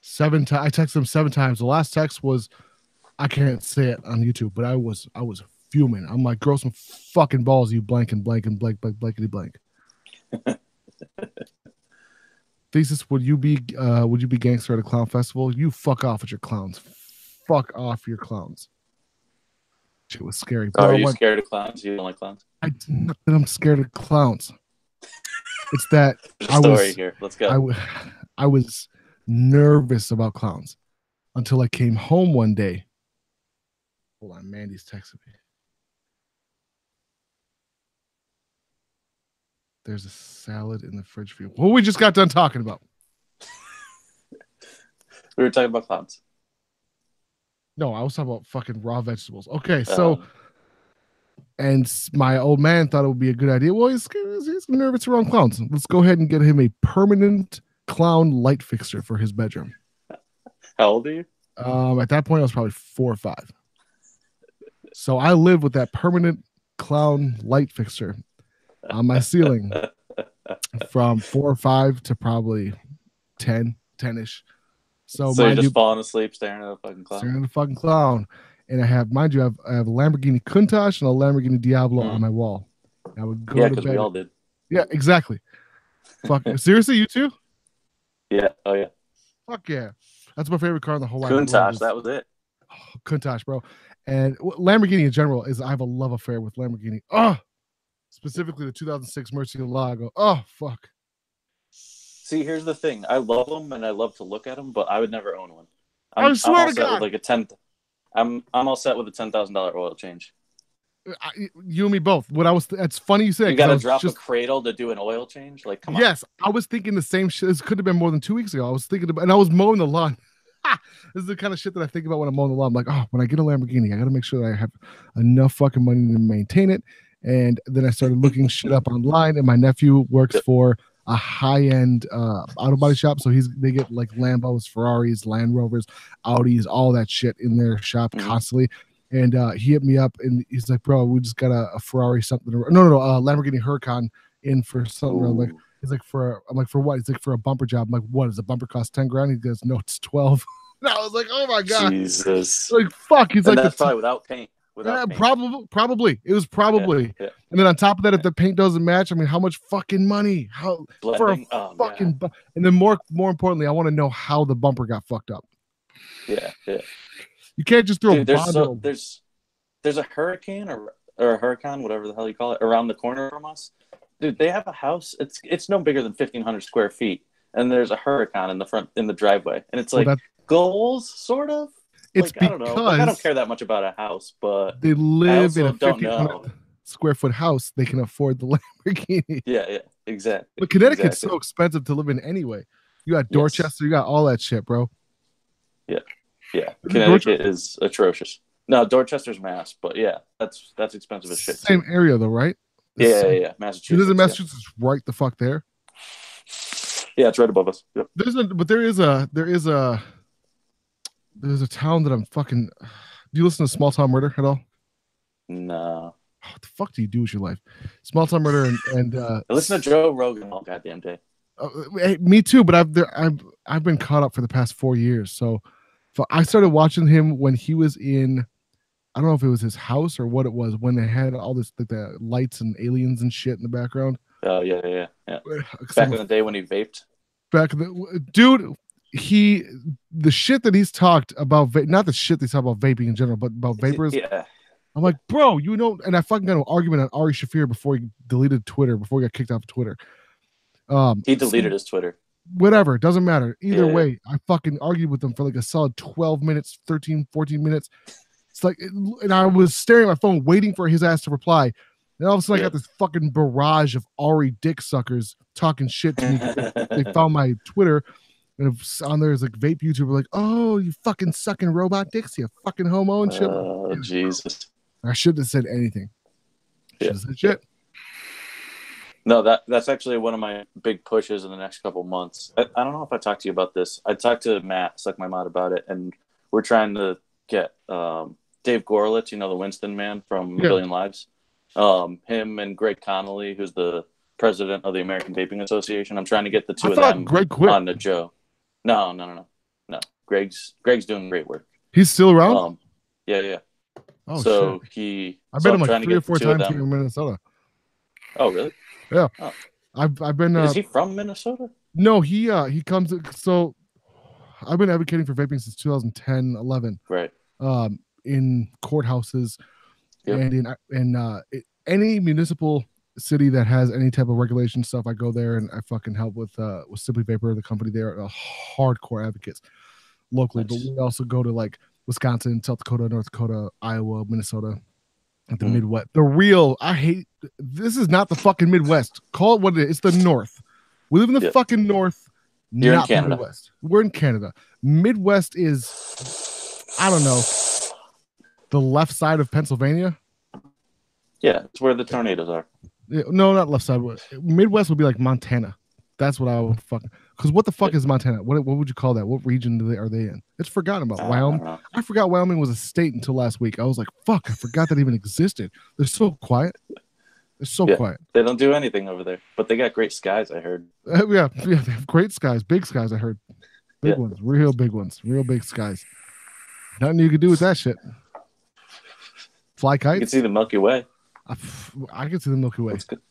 7 times. I texted him 7 times. The last text was, I can't say it on YouTube, but I was fuming. I'm like, grow some fucking balls, you blank and blank and blank blank blankety blank. Thesis, would you be gangster at a clown festival? You fuck off with your clowns. Fuck off your clowns. Shit was scary. Oh, are you scared of clowns? You don't like clowns? Not that I'm scared of clowns. It's that here. Let's go. I was nervous about clowns until I came home one day. Hold on, Mandy's texting me. There's a salad in the fridge for you. What we just got done talking about? We were talking about clowns. No, I was talking about fucking raw vegetables. Okay, so and my old man thought it would be a good idea. Well, he's nervous around clowns. Let's go ahead and get him a permanent clown light fixture for his bedroom. How old are you? At that point, I was probably 4 or 5. So I lived with that permanent clown light fixture on my ceiling from 4 or 5 to probably 10-ish. So you're just falling asleep staring at a fucking clown. Staring at a fucking clown. And I have, mind you, I have a Lamborghini Countach and a Lamborghini Diablo on my wall. I would go to bed. Yeah, we all did. Yeah, exactly. Fuck. Seriously, you too? Yeah. Oh, yeah. Fuck yeah. That's my favorite car in the whole Countach, that was it. Oh, Countach, bro. And Lamborghini in general I have a love affair with Lamborghini. Oh, specifically the 2006 Murcielago. Oh, fuck. See, here's the thing. I love them and I love to look at them, but I would never own one. I swear to God. I'm all set with a $10,000 oil change. You and me both. It's funny you say. You got to drop a cradle to do an oil change. Like, come on. Yes, I was thinking the same shit. This could have been more than 2 weeks ago. I was thinking about, and I was mowing the lawn. This is the kind of shit that I think about when I'm mowing the lawn. I'm like, oh, when I get a Lamborghini, I got to make sure that I have enough fucking money to maintain it. And then I started looking shit up online, and my nephew works for a high-end auto body shop, so they get like Lambos, Ferraris, Land Rovers, Audis, all that shit in their shop constantly. And he hit me up, and he's like, "Bro, we just got a Ferrari something. No, Lamborghini Huracan in for something." I'm like, he's like, for what? He's like, for a bumper job. I'm like, what? Does a bumper cost 10 grand? He goes, no, it's 12. And I was like, oh my God, Jesus! Like, fuck. He's and like, that's probably without paint. Probably. It was probably. Yeah. And then on top of that, if the paint doesn't match, I mean, how much fucking money? How blending? For a fucking and then more importantly, I want to know how the bumper got fucked up. Yeah. You can't just throw a bond. There's a Hurricane or a Huracan, whatever the hell you call it, around the corner from us. Dude, they have a house. It's no bigger than 1,500 square feet, and there's a Huracan in the front in the driveway, and it's like goals, sort of. It's like, I don't know. Like, I don't care that much about a house, but they live in a 1,500 square foot house. They can afford the Lamborghini. Yeah, exactly. But Connecticut's so expensive to live in anyway. You got Dorchester, you got all that shit, bro. Yeah. Connecticut is atrocious. No, Dorchester's Mass, but yeah, that's expensive as shit. Same area though, right? Yeah. Massachusetts. Isn't Massachusetts right the fuck there? Yeah, it's right above us. Yep. There is a town that I'm fucking. Do you listen to Small Town Murder at all? No. What the fuck do you do with your life? Small Town Murder and I listen to Joe Rogan all goddamn day. Me too, but I've been caught up for the past 4 years. So I started watching him when he was in, I don't know if it was his house or what it was, when they had all this like the lights and aliens and shit in the background. Oh yeah. Back in the day when he vaped. Dude. The shit that he's talked about, not the shit they talk about vaping in general, but about vapors. Yeah. I'm like, bro, and I fucking got an argument on Ari Shafir before he deleted Twitter, before he got kicked off of Twitter. He deleted his Twitter. Whatever, it doesn't matter. Either way, I fucking argued with him for like a solid 12 minutes, 13, 14 minutes. It's like, and I was staring at my phone waiting for his ass to reply. And all of a sudden I got this fucking barrage of Ari dick suckers talking shit to me. They found my Twitter. And on there is like vape YouTuber like, oh, you fucking sucking robot dicks, you fucking homo and shit. Oh, Jesus. I shouldn't have said anything. Should have said shit. No, that's actually one of my big pushes in the next couple months. I don't know if I talked to you about this. I talked to Matt, Suck My Mod, about it, and we're trying to get Dave Gorlitz, the Winston man from A Billion Lives, him and Greg Connolly, who's the president of the American Vaping Association. I'm trying to get the two of them Greg quit on the Joe. No. Greg's doing great work. He's still around? Yeah. Oh, so shit. I met him like 3 or 4 times here in Minnesota. Oh, really? Yeah. Oh. I've been. Is he from Minnesota? No, he comes. So I've been advocating for vaping since 2010, 11. Right. In courthouses, and in any municipal city that has any type of regulation stuff, I go there and I fucking help with Simply Vapor, the company. They're hardcore advocates locally, but we also go to like Wisconsin, South Dakota, North Dakota, Iowa, Minnesota, and the Midwest. The real, this is not the fucking Midwest. Call it what it is. It's the North. We live in the fucking North, not the Midwest. We're in Canada. Midwest is, I don't know, the left side of Pennsylvania. Yeah, it's where the tornadoes are. Yeah, no, not left side. Midwest would be like Montana. That's what I would fucking. Because what the fuck is Montana? What would you call that? What region are they in? It's forgotten about. Wyoming. I forgot Wyoming was a state until last week. I was like, fuck, I forgot that even existed. They're so quiet. They're so quiet. They don't do anything over there, but they got great skies, I heard. Yeah, they have great skies, big skies, I heard. Big ones, real big ones, real big skies. Nothing you can do with that shit. Fly kites. You can see the Milky Way. I can see the Milky Way. That's good.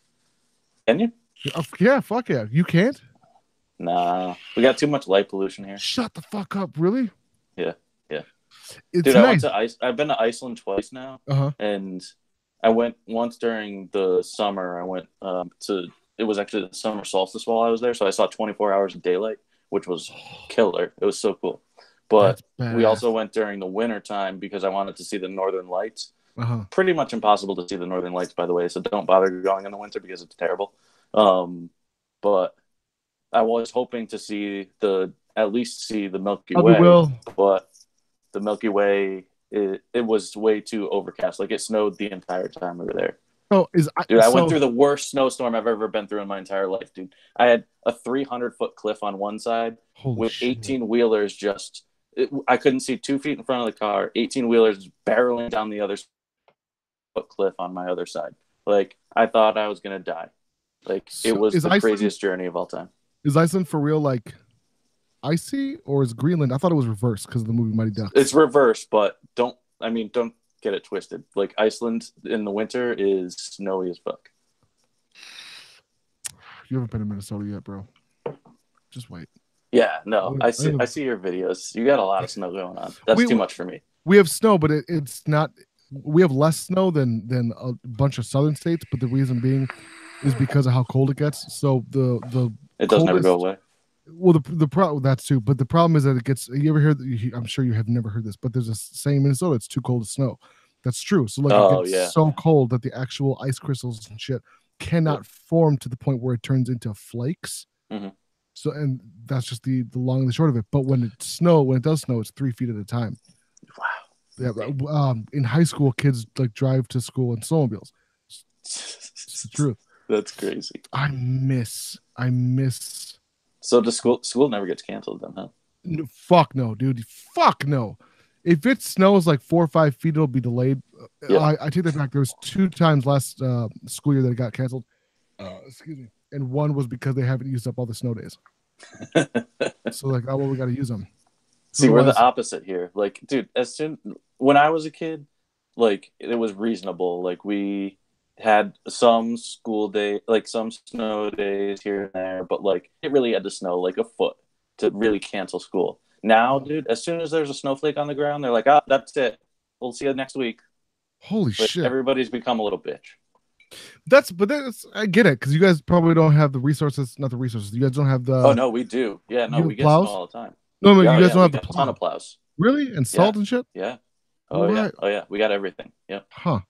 Can you? Yeah, fuck yeah. You can't? Nah. We got too much light pollution here. Shut the fuck up, really? Yeah. It's Dude, nice. I've been to Iceland twice now. And I went once during the summer. I went it was actually the summer solstice while I was there, so I saw 24 hours of daylight, which was killer. It was so cool. But we also went during the winter time because I wanted to see the northern lights. Pretty much impossible to see the northern lights, by the way, so don't bother going in the winter because it's terrible. But I was hoping to at least see the Milky Way. But the Milky Way, it was way too overcast. Like, it snowed the entire time we were there. I went through the worst snowstorm I've ever been through in my entire life, dude. I had a 300-foot cliff on one side with 18-wheelers I couldn't see 2 feet in front of the car, 18-wheelers barreling down the other cliff on my other side. Like, I thought I was going to die. Like, it was the craziest journey of all time. Is Iceland for real, like, icy, or is Greenland? I thought it was reversed because of the movie Mighty Ducks. It's reversed, but don't get it twisted. Like, Iceland in the winter is snowy as fuck. You haven't been to Minnesota yet, bro. Just wait. Yeah, no, I see your videos. You got a lot of snow going on. That's too much for me. We have snow, but it's not. We have less snow than a bunch of southern states, but the reason being is because of how cold it gets. So it doesn't ever go away. Well, the problem, that's too, but the problem is that it gets. You ever hear? I'm sure you have never heard this, but there's a saying in Minnesota: "It's too cold to snow." That's true. So it gets so cold that the actual ice crystals and shit cannot form to the point where it turns into flakes. So, and that's just the long and the short of it. But when it does snow, it's 3 feet at a time. Wow. Yeah. In high school, kids like drive to school in snowmobiles. It's the truth. That's crazy. I miss. So the school never gets canceled then, huh? No, fuck no, dude. Fuck no. If it snows like 4 or 5 feet, it'll be delayed. I take that back. There was 2 times last school year that it got canceled. Excuse me. And one was because they haven't used up all the snow days. So like, oh well, we got to use them. See, we're the opposite here. Like, dude, when I was a kid, like, it was reasonable. Like, we had some school day, like some snow days here and there, but like, it really had to snow like a foot to really cancel school. Now, dude, as soon as there's a snowflake on the ground, they're like, "Oh, that's it. We'll see you next week." Holy shit! Everybody's become a little bitch. But I get it, because you guys probably don't have the resources. Not the resources. You guys don't have the. Oh no, we do. Yeah, no, we get snow all the time. No, you guys don't have the plow. Ton of plows. Really? And salt and shit? Yeah. Oh yeah. Oh yeah. We got everything. Yeah. Huh.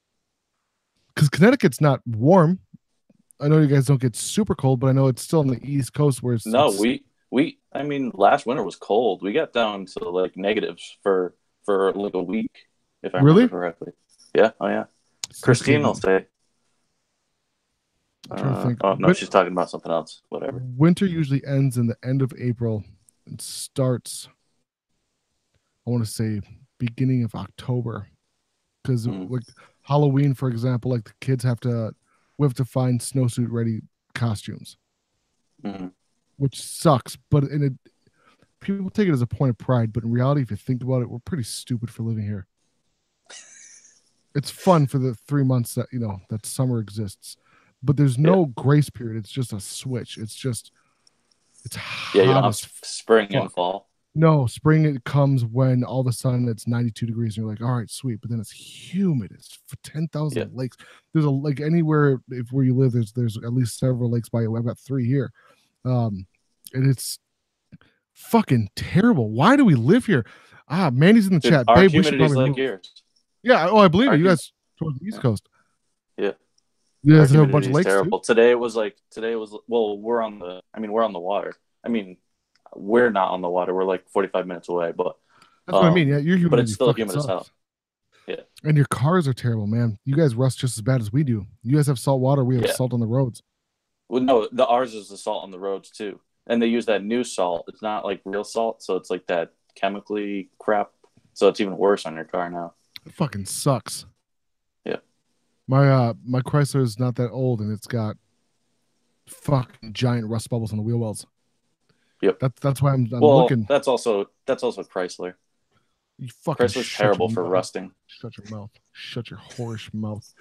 Because Connecticut's not warm. I know you guys don't get super cold, but I know it's still on the East Coast where it's. No, I mean, last winter was cold. We got down to like negatives for like a week, if I remember correctly. Yeah. Oh yeah. Christine will say. Oh no, she's talking about something else. Whatever. Winter usually ends in the end of April and starts, I want to say, beginning of October, because like Halloween, for example, like the kids we have to find snowsuit ready costumes, which sucks. But people take it as a point of pride, but in reality, if you think about it, we're pretty stupid for living here. It's fun for the 3 months that that summer exists, but there's no grace period. It's just a switch. It's hot. Yeah, you don't have spring and fall. No, spring it comes when all of a sudden it's 92 degrees and you're like, all right, sweet. But then it's humid. It's for 10,000 lakes. There's a like anywhere where you live, there's at least several lakes by you. I've got 3 here. And it's fucking terrible. Why do we live here? Mandy's in the chat. Our Babe, humidity's like yours. Yeah, I believe it. You guys towards the East Coast. Yeah. You guys have a bunch of lakes terrible. too? Today was well, we're on the water. I mean, we're not on the water. We're like 45 minutes away, but that's what I mean. Yeah, you're humid. But it's still humid as hell. Yeah. And your cars are terrible, man. You guys rust just as bad as we do. You guys have salt water. We have salt on the roads. Well, no, ours is the salt on the roads too. And they use that new salt. It's not like real salt, so it's like that chemically crap. So it's even worse on your car now. It fucking sucks. Yeah. My Chrysler is not that old, and it's got fucking giant rust bubbles on the wheel wells. Yep. That's why I'm looking. That's also Chrysler. You fucking Chrysler's terrible for rusting. Shut your mouth. Shut your whorish mouth.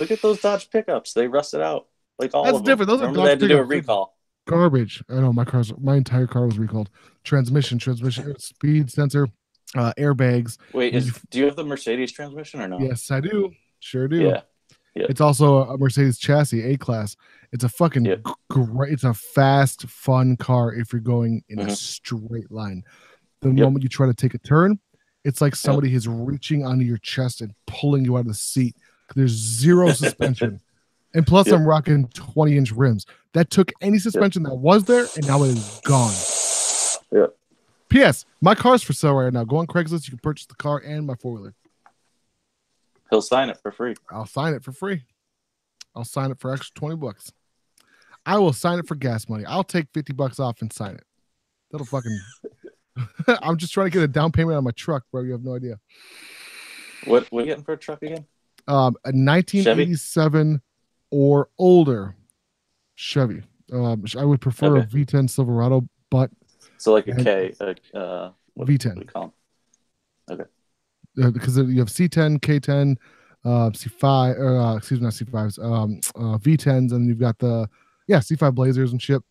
Look at those Dodge pickups. They rusted out. Like all That's of them. Different. Those Remember are they had to do a recall. Garbage. I know my entire car was recalled. Transmission, speed sensor, airbags. Wait, do you have the Mercedes transmission or no? Yes, I do. Sure do. Yeah. It's also a Mercedes chassis, A-Class. It's a fucking great. It's a fast, fun car if you're going in a straight line. The moment you try to take a turn, it's like somebody is reaching onto your chest and pulling you out of the seat. There's zero suspension. And plus, I'm rocking 20-inch rims. That took any suspension that was there, and now it is gone. Yeah. P.S. My car's for sale right now. Go on Craigslist. You can purchase the car and my 4-wheeler. He'll sign it for free. I'll sign it for free. I'll sign it for extra $20. I will sign it for gas money. I'll take $50 off and sign it. That'll fucking... I'm just trying to get a down payment on my truck, bro. You have no idea. What are you getting for a truck again? A 1987 Chevy? Or older Chevy. I would prefer a V10 Silverado, but so like a K, V10. What do you call them? Okay. Because you have C10, K10, C5, or excuse me, not C5s, V10s, and you've got the C5 Blazers and shit,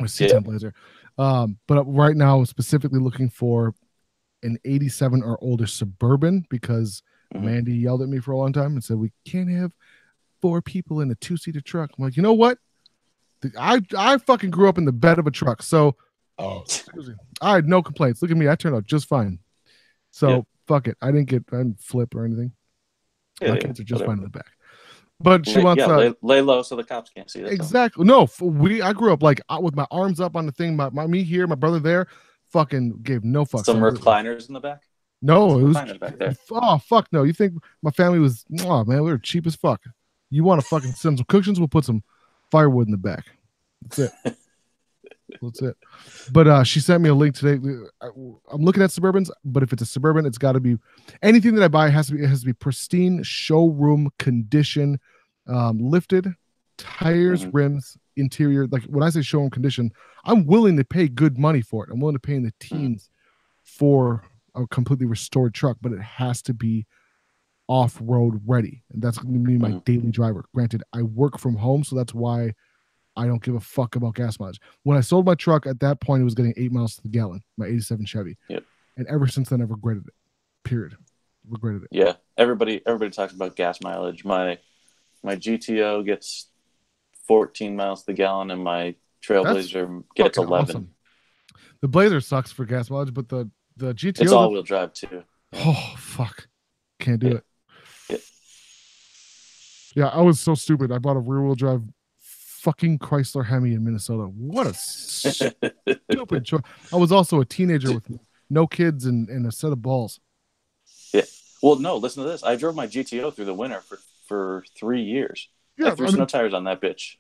or C10 Blazer. But right now, I'm specifically looking for an 87 or older Suburban because Mandy yelled at me for a long time and said we can't have 4 people in a 2-seater truck. I'm like, you know what? I fucking grew up in the bed of a truck, so I had no complaints. Look at me, I turned out just fine. So fuck it. I didn't flip or anything. My kids are just fine in the back. But she wants lay low so the cops can't see. Exactly. No, I grew up like with my arms up on the thing. Me here, my brother there. Fucking gave no fucks. Some recliners in the back. No, it was back there. Oh fuck no! You think my family was? Oh man, we were cheap as fuck. You want to fucking send some cushions? We'll put some firewood in the back. That's it. That's it. But she sent me a link today. I'm looking at Suburbans, but if it's a Suburban, it's got to be anything that I buy has to be pristine, showroom condition, lifted, tires, rims, interior. Like when I say showroom condition, I'm willing to pay good money for it. I'm willing to pay in the teens for a completely restored truck, but it has to be off-road ready, and that's going to be my daily driver. Granted, I work from home, so that's why I don't give a fuck about gas mileage. When I sold my truck, at that point, it was getting 8 miles to the gallon, my 87 Chevy. Yep. And ever since then, I've regretted it. Period. Regretted it. Yeah. Everybody talks about gas mileage. My GTO gets 14 miles to the gallon, and my Trailblazer gets 11. Awesome. The Blazer sucks for gas mileage, but the GTO... It's all-wheel drive, too. Oh, fuck. Can't do it. Yeah, I was so stupid. I bought a rear-wheel drive fucking Chrysler Hemi in Minnesota. What a stupid choice. I was also a teenager with no kids and a set of balls. Yeah. Well, no, listen to this. I drove my GTO through the winter for 3 years. Yeah, I threw snow tires on that bitch.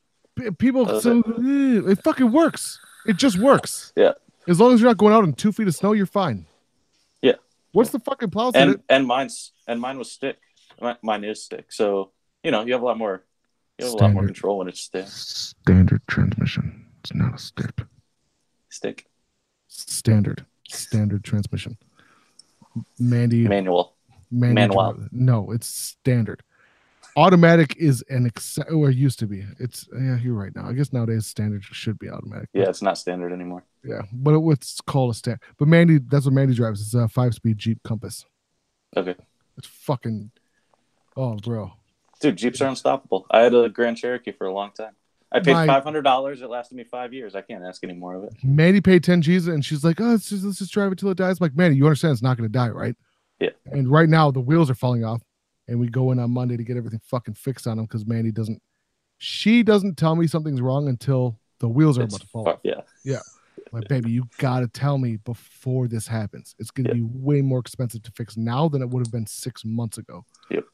People, it fucking works. It just works. Yeah. As long as you're not going out in 2 feet of snow, you're fine. Yeah. What's the fucking plow? And mine was stick. Mine is stick. So, you have a lot more. You have a lot more control when it's stick. Standard transmission. It's not a stick. Stick. Standard transmission. Manual. No, it's standard. Automatic is or used to be. It's you're right now. I guess nowadays standard should be automatic. Yeah, it's not standard anymore. Yeah, but it's called a standard. But Mandy, that's what Mandy drives. It's a 5-speed Jeep Compass. Okay. It's fucking. Oh, bro. Dude, Jeeps are unstoppable. I had a Grand Cherokee for a long time. I paid $500. It lasted me 5 years. I can't ask any more of it. Mandy paid 10 G's and she's like, "Oh, let's just drive it till it dies." I'm like, Mandy, you understand it's not going to die, right? Yeah. And right now the wheels are falling off, and we go in on Monday to get everything fucking fixed on them because Mandy doesn't. She doesn't tell me something's wrong until the wheels are about to fall off. Yeah. Yeah. Like, baby, you gotta tell me before this happens. It's gonna be way more expensive to fix now than it would have been 6 months ago. Yep.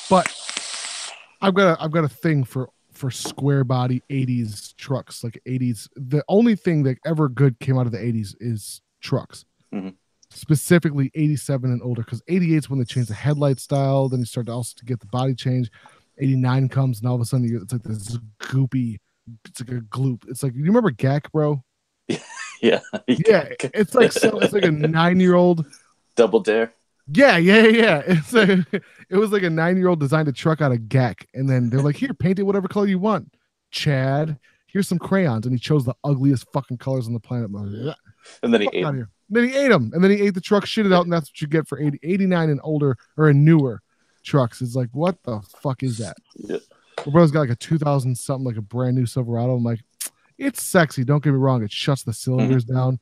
But I've got a thing for square body 80s trucks, like 80s. The only thing that ever good came out of the 80s is trucks. Mm-hmm. Specifically 87 and older, because 88 is when they changed the headlight style. Then you start to also get the body change. 89 comes, and all of a sudden it's like this goopy. It's like a gloop. It's like, you remember GAC, bro? Yeah. It's like it's like a 9-year-old Double Dare. Yeah. It's like, it was like a 9-year-old designed a truck out of GAC, and then they're like, "Here, paint it whatever color you want, Chad. Here's some crayons," and he chose the ugliest fucking colors on the planet. And then he ate them. Then he ate them, and then he ate the truck, shit it out, and that's what you get for 89 and older or newer trucks. It's like, what the fuck is that? Yeah. My brother's got like a 2000 something, like a brand new Silverado. I'm like, it's sexy. Don't get me wrong. It shuts the cylinders down.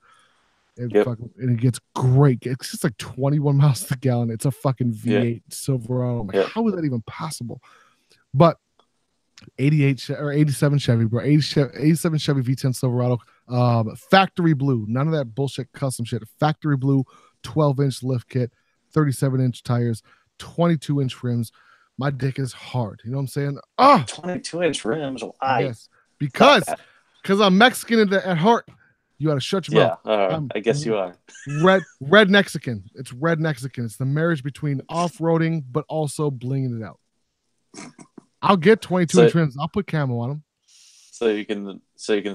And it gets great. It's just like 21 miles per gallon. It's a fucking V8 Silverado. I'm like, how is that even possible? But 88 or 87 Chevy, bro. 87 Chevy V10 Silverado. Factory blue. None of that bullshit custom shit. Factory blue, 12-inch lift kit, 37-inch tires, 22-inch rims. My dick is hard. You know what I'm saying? 22-inch rims. Why? Yes. Because I'm Mexican at heart. You got to shut your mouth. Yeah, I guess you are. Red Mexican. It's red Mexican. It's the marriage between off-roading but also blinging it out. I'll get 22-inch rims. I'll put camo on them. So you can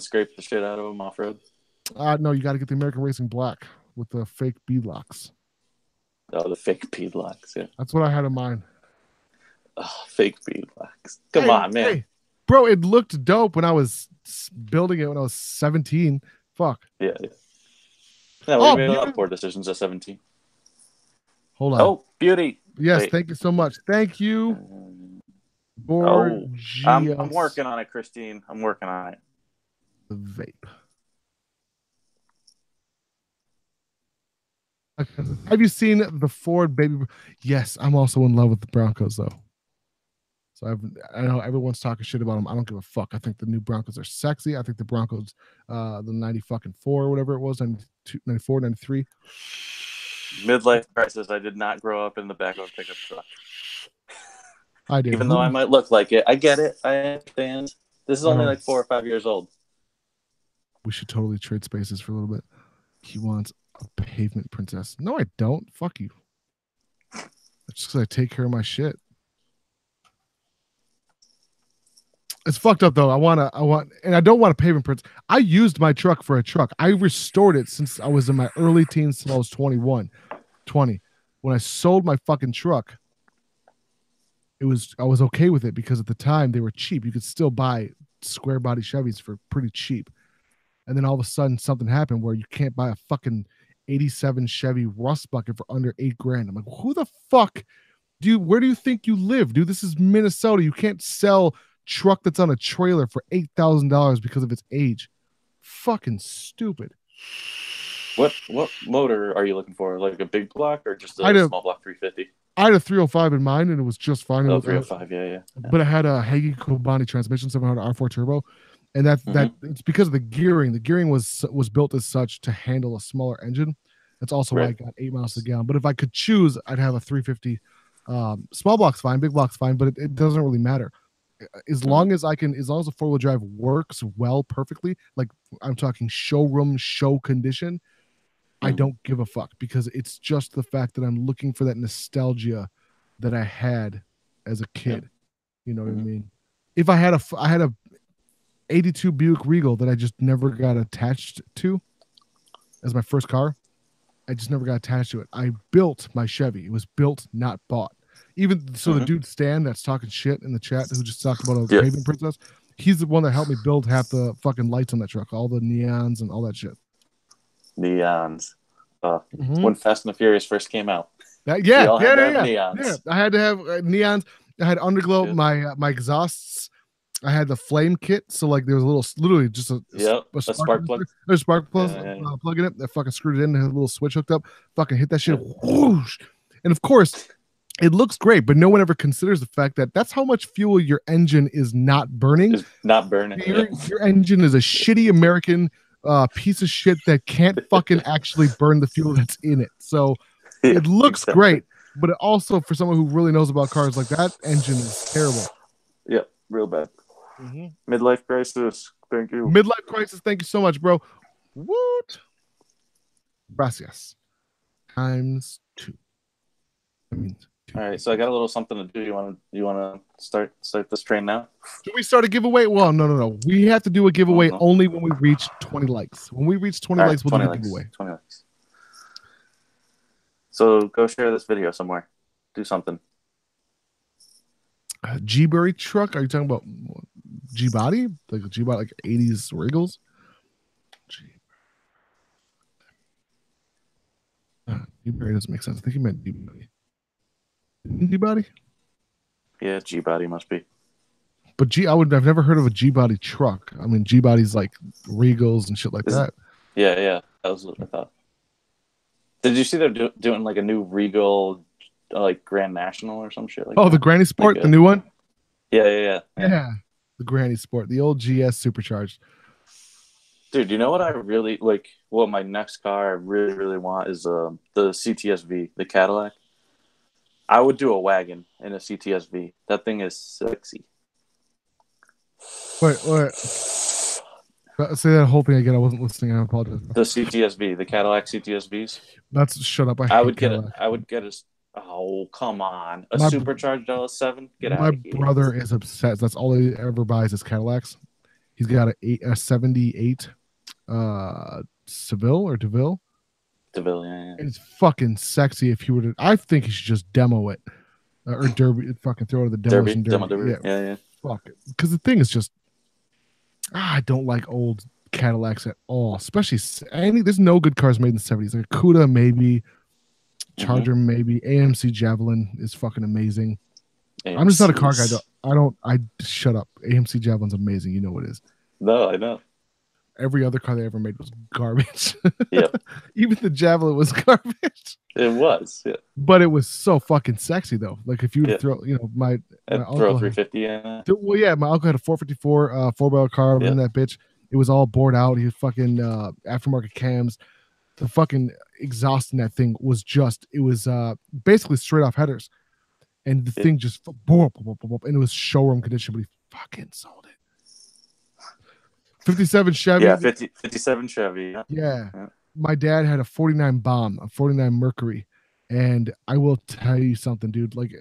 scrape the shit out of them off-road? No, you got to get the American Racing Black with the fake bead locks. Oh, the fake bead locks, yeah. That's what I had in mind. Oh, fake bead locks. Come on, man. Hey, bro, it looked dope when I was building it when I was 17. Fuck. Yeah. No, we made a lot of poor decisions at 17. Hold on. Oh, beauty. Yes, wait. Thank you so much. Thank you. I'm working on it, Christine. I'm working on it. The vape. Have you seen the Ford baby? Yes, I'm also in love with the Broncos, though. So I know everyone's talking shit about them. I don't give a fuck. I think the new Broncos are sexy. I think the Broncos, the 90-4 or whatever it was, 92, 94, 93. Midlife crisis. I did not grow up in the back of a pickup truck. I did. Even though I might look like it. I get it. I understand. This is only like 4 or 5 years old. We should totally trade spaces for a little bit. He wants a pavement princess. No, I don't. Fuck you. That's just because I take care of my shit. It's fucked up though. And I don't want a pavement princess. I used my truck for a truck. I restored it since I was in my early teens till I was 20. When I sold my fucking truck, I was okay with it because at the time they were cheap. You could still buy square body Chevys for pretty cheap. And then all of a sudden something happened where you can't buy a fucking 87 Chevy rust bucket for under $8,000. I'm like, who the fuck where do you think you live, dude? This is Minnesota. You can't sell truck that's on a trailer for $8,000 because of its age. Fucking stupid. What motor are you looking for? Like a big block or just a small block 350? I had a 305 in mind and it was just fine. Oh, 305, yeah. But I had a Hagee Kobani transmission, 700 R4 turbo, and that it's because of the gearing. The gearing was built as such to handle a smaller engine. That's also why I got 8 miles per gallon. But if I could choose, I'd have a 350. Small block's fine, big block's fine, but it doesn't really matter. As long as the four-wheel drive works well perfectly, like I'm talking showroom show condition, I don't give a fuck because it's just the fact that I'm looking for that nostalgia that I had as a kid. You know what I mean? If I had a 82 Buick Regal that I just never got attached to, as my first car. I just never got attached to it. I built my Chevy. It was built, not bought. Even so, the dude Stan that's talking shit in the chat who just talked about a pavement princess, he's the one that helped me build half the fucking lights on that truck, all the neons and all that shit. Neons. When Fast and the Furious first came out. Neons. I had to have neons. I had underglow, my exhausts. I had the flame kit, so like there was literally just a spark plug. There's a spark plug, plug in it. I fucking screwed it in, had a little switch hooked up. Fucking hit that shit, whoosh. And of course, it looks great, but no one ever considers the fact that that's how much fuel your engine is not burning. It's not burning. Your engine is a shitty American piece of shit that can't fucking actually burn the fuel that's in it. So it looks great, but it also, for someone who really knows about cars, like that engine is terrible. Yep, real bad. Midlife crisis. Thank you. Midlife crisis. Thank you so much, bro. What? Gracias. Times 2. That means 2. All right, so I got a little something to do. You want to start this train now? Do we start a giveaway? Well, no. We have to do a giveaway only when we reach 20 likes. When we reach 20 likes, we'll do a giveaway. 20 likes. So go share this video somewhere. Do something. G-Berry truck? Are you talking about G-Body? Like a G-Body, like 80s Regals? G-Berry doesn't make sense. I think he meant G-Body. G-Body? Yeah, G-Body must be. But I've never heard of a G-Body truck. I mean, G-Body's like Regals and shit like that. Yeah. That was what I thought. Did you see they're doing like a new Regal, like Grand National or some shit like that? The Granny Sport, the new one? Yeah. The Granny Sport, the old GS supercharged. Dude, you know what I really like? What my next car I really, really want is the CTSV, the Cadillac. I would do a wagon in a CTSV. That thing is sexy. Wait. Say that whole thing again. I wasn't listening. I apologize. The CTSV, the Cadillac CTSVs. Shut up. I would get a. Oh, come on. A supercharged LS7? Get out of here. My brother is obsessed. That's all he ever buys is Cadillacs. He's got a 78 Seville or DeVille. DeVille, yeah. It's fucking sexy if you were to. I think you should just demo it. Or Derby. Fucking throw it at the demos and Derby. Demo. Yeah. Fuck it. Because the thing is just. I don't like old Cadillacs at all. Especially there's no good cars made in the 70s. Like a Cuda, maybe. Charger, maybe. AMC Javelin is fucking amazing. I'm just not a car guy. I shut up. AMC Javelin's amazing. You know what it is. No, I know. Every other car they ever made was garbage. Yep. Even the Javelin was garbage. It was, yeah. But it was so fucking sexy though. Like if you would throw, my uncle throw 350 in it. Well, yeah, my uncle had a 454 4-barrel car in that bitch. It was all bored out. He was fucking aftermarket cams. The fucking exhaust in that thing was basically straight off headers. And the thing just and it was showroom condition, but he fucking sold it. 57 Chevy. Yeah, 57 Chevy. Yeah. My dad had a 49 Bomb, a 49 Mercury. And I will tell you something, dude. Like,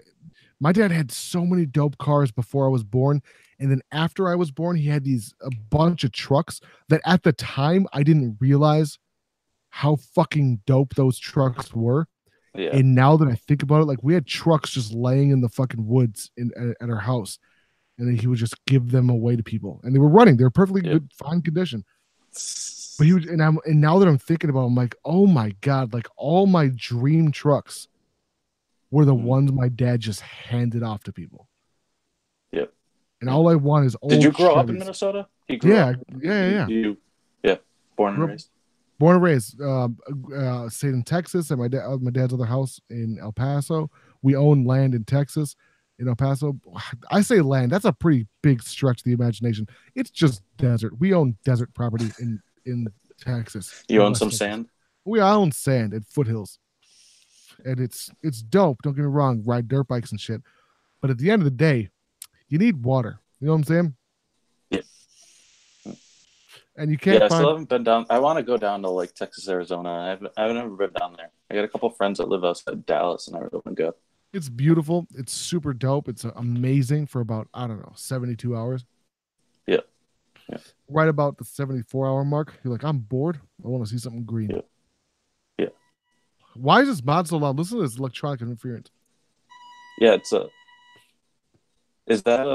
my dad had so many dope cars before I was born. And then after I was born, he had a bunch of trucks that at the time I didn't realize how fucking dope those trucks were. Yeah. And now that I think about it, like we had trucks just laying in the fucking woods at our house. And then he would just give them away to people. And they were running. They were perfectly good, fine condition. But he would, and now that I'm thinking about it, I'm like, oh my God, like all my dream trucks were the ones my dad just handed off to people. Yep. And all I want is old Did you grow Chevys. up in Minnesota? Yeah. Born and raised. Born and raised. Stayed in Texas at my dad's other house in El Paso. We own land in Texas, in El Paso. I say land. That's a pretty big stretch of the imagination. It's just desert. We own desert property in Texas. You own some sand? I own sand at foothills. And it's dope. Don't get me wrong. Ride dirt bikes and shit. But at the end of the day, you need water. You know what I'm saying? Yeah. And you can't I still haven't been down. I want to go down to like Texas, Arizona. I haven't ever been down there. I got a couple friends that live outside Dallas, and I really want to go. It's beautiful. It's super dope. It's amazing for about, 72 hours. Yeah. Right about the 74-hour mark, you're like, I'm bored. I want to see something green. Yeah. Why is this mod so loud? Listen to this electronic interference. Yeah, it's a. Is that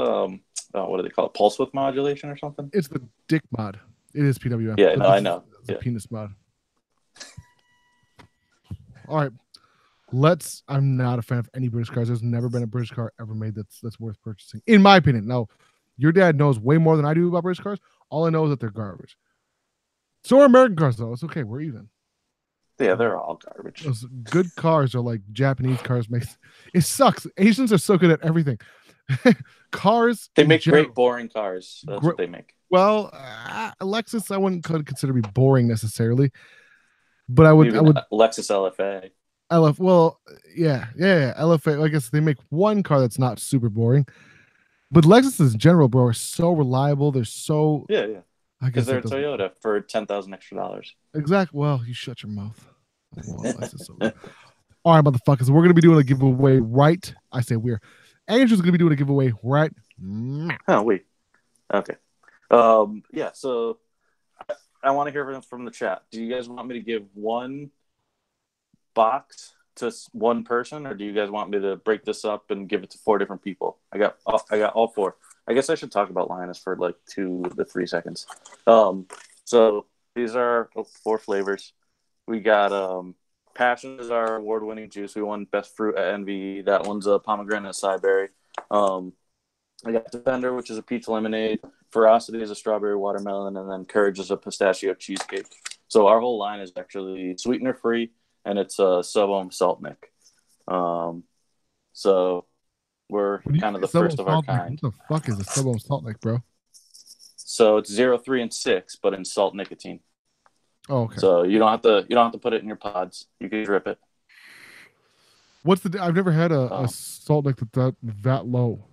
what do they call it? Pulse width modulation or something? It's the dick mod. It is PWM. Yeah, no, I know. It's a penis mod. All right. I'm not a fan of any British cars. There's never been a British car ever made that's worth purchasing, in my opinion. Now, your dad knows way more than I do about British cars. All I know is that they're garbage. So are American cars, though. It's okay. We're even. Yeah, they're all garbage. Those good cars are like Japanese cars. It sucks. Asians are so good at everything. Cars. They make great boring cars. That's what they make. Well, Lexus, I wouldn't consider to be boring necessarily, but I would. Lexus LFA. Well, yeah. LFA. I guess they make one car that's not super boring, but Lexus in general, bro, are so reliable. They're so yeah. Because they're a Toyota for $10,000 extra. Exactly. Well, you shut your mouth. All right, motherfuckers. We're gonna be doing a giveaway right. I say we're. Andrew's gonna be doing a giveaway right. Oh wait. Okay. Yeah. So I want to hear from the chat. Do you guys want me to give one box to one person, or do you guys want me to break this up and give it to 4 different people? I got all 4. I guess I should talk about Lioness for like 2 to 3 seconds. So these are 4 flavors. We got Passion is our award-winning juice. We won Best Fruit at NVE. That one's a pomegranate acai berry. I got Defender, which is a peach lemonade. Ferocity is a strawberry watermelon, and then Courage is a pistachio cheesecake. So our whole line is actually sweetener-free, and it's a sub-ohm salt nick. So we're kind of the first of our kind. What the fuck is a sub-ohm salt nick, bro? So it's 0, 3, and 6, but in salt nicotine. Oh, okay. So you don't have to put it in your pods. You can drip it. I've never had a salt nick that low.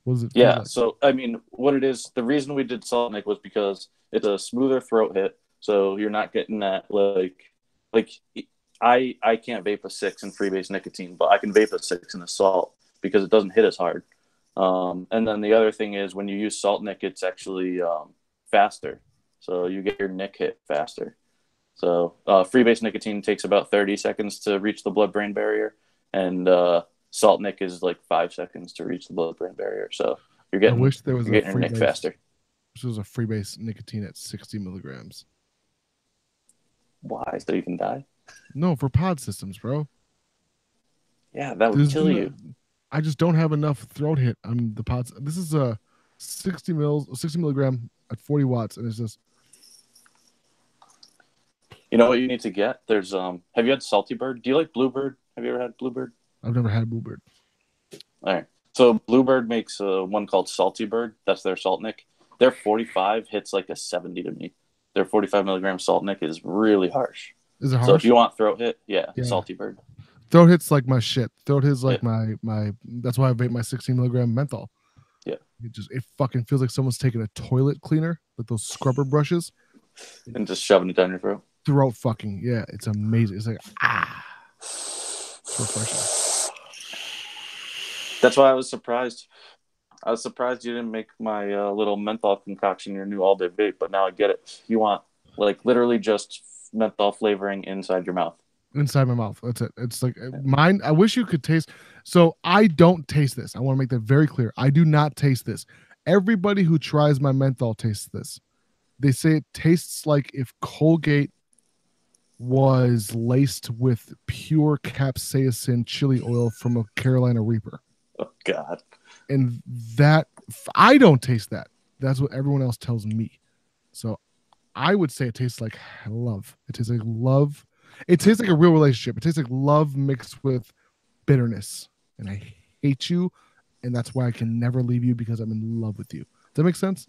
What is it? Yeah. Like? So I mean, what it is, the reason we did salt nick was because it's a smoother throat hit. So you're not getting that like I can't vape a 6 in freebase nicotine, but I can vape a 6 in a salt because it doesn't hit as hard. And then the other thing is when you use salt nick, it's actually faster. So you get your nick hit faster. So freebase nicotine takes about 30 seconds to reach the blood-brain barrier, and salt nick is like 5 seconds to reach the blood-brain barrier. So you're getting your nick faster. This was a freebase nicotine at 60 milligrams. Why? So you can die? No, for pod systems, bro. Yeah, that would kill you. I just don't have enough throat hit on the pods. This is a 60 milligram at 40 watts, and it's just. You know what you need to get? There's have you had Salty Bird? Do you like Bluebird? Have you ever had Bluebird? I've never had Bluebird. All right. So Bluebird makes one called Salty Bird. That's their salt nick. Their 45 hits like a 70 to me. Their 45 milligram salt nick is really harsh. Is it harsh? So if you want throat hit, yeah. Salty Bird. Throat hit's like my shit. Throat hit's like my. That's why I vape my 16 milligram menthol. Yeah. It fucking feels like someone's taking a toilet cleaner with those scrubber brushes and just shoving it down your throat. Throat fucking, yeah, it's amazing. It's like so refreshing. That's why I was surprised. I was surprised you didn't make my little menthol concoction your new all-day vape, but now I get it. You want like literally just menthol flavoring inside your mouth. Inside my mouth. That's it. It's like mine. I wish you could taste. So I don't taste this. I want to make that very clear. I do not taste this. Everybody who tries my menthol tastes this. They say it tastes like if Colgate was laced with pure capsaicin chili oil from a Carolina Reaper. Oh, God. And that, I don't taste that. That's what everyone else tells me. So I would say it tastes like love. It tastes like love. It tastes like a real relationship. It tastes like love mixed with bitterness. And I hate you. And that's why I can never leave you, because I'm in love with you. Does that make sense?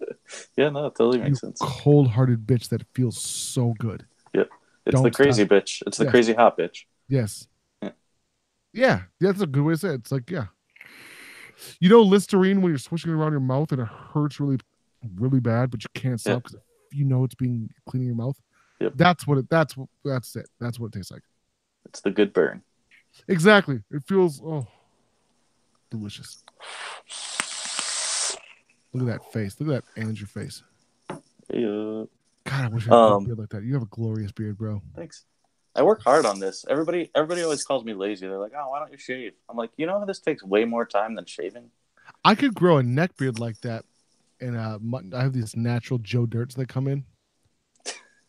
Yeah, no, it totally makes sense. Cold-hearted bitch that feels so good. Yeah. It's the crazy bitch. It's the crazy hot bitch. Yes. Yeah. That's a good way to say it. It's like, yeah. You know Listerine when you're swishing it around your mouth and it hurts really, really bad, but you can't stop because you know it's being cleaning your mouth? Yep. That's it. That's it. That's what it tastes like. It's the good burn. Exactly. It feels, delicious. Look at that face. Look at that Andrew face. Yeah. God, I wish I had a beard like that. You have a glorious beard, bro. Thanks. I work hard on this. Everybody always calls me lazy. They're like, "Oh, why don't you shave?" I'm like, you know how this takes way more time than shaving? I could grow a neck beard like that, and I have these natural Joe Dirts that come in.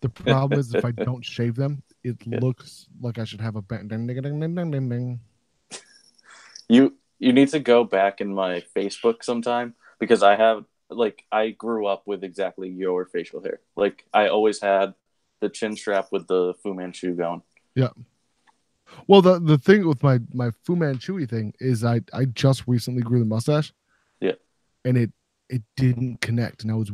The problem is if I don't shave them, it looks like I should have a bang, ding, ding, ding, ding, ding, ding. You need to go back in my Facebook sometime because I grew up with exactly your facial hair. Like I always had the chin strap with the Fu Manchu going. Yeah. Well, the thing with my Fu Manchu thing is I just recently grew the mustache. Yeah. And it didn't connect, and I was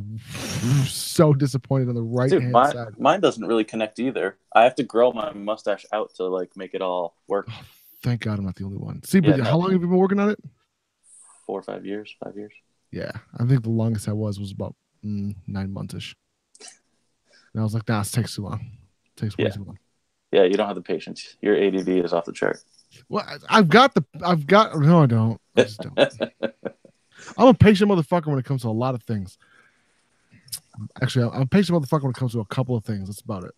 so disappointed on the right hand side. Mine doesn't really connect either. I have to grow my mustache out to like make it all work. Oh, thank God I'm not the only one. See, but how long have you been working on it? 4 or 5 years. 5 years. Yeah, I think the longest I was about 9 months-ish. And I was like, nah, it takes too long. It takes way too long. Yeah, you don't have the patience. Your ADD is off the chart. Well, no, I don't. I just don't. I'm a patient motherfucker when it comes to a lot of things. Actually, I'm a patient motherfucker when it comes to a couple of things. That's about it.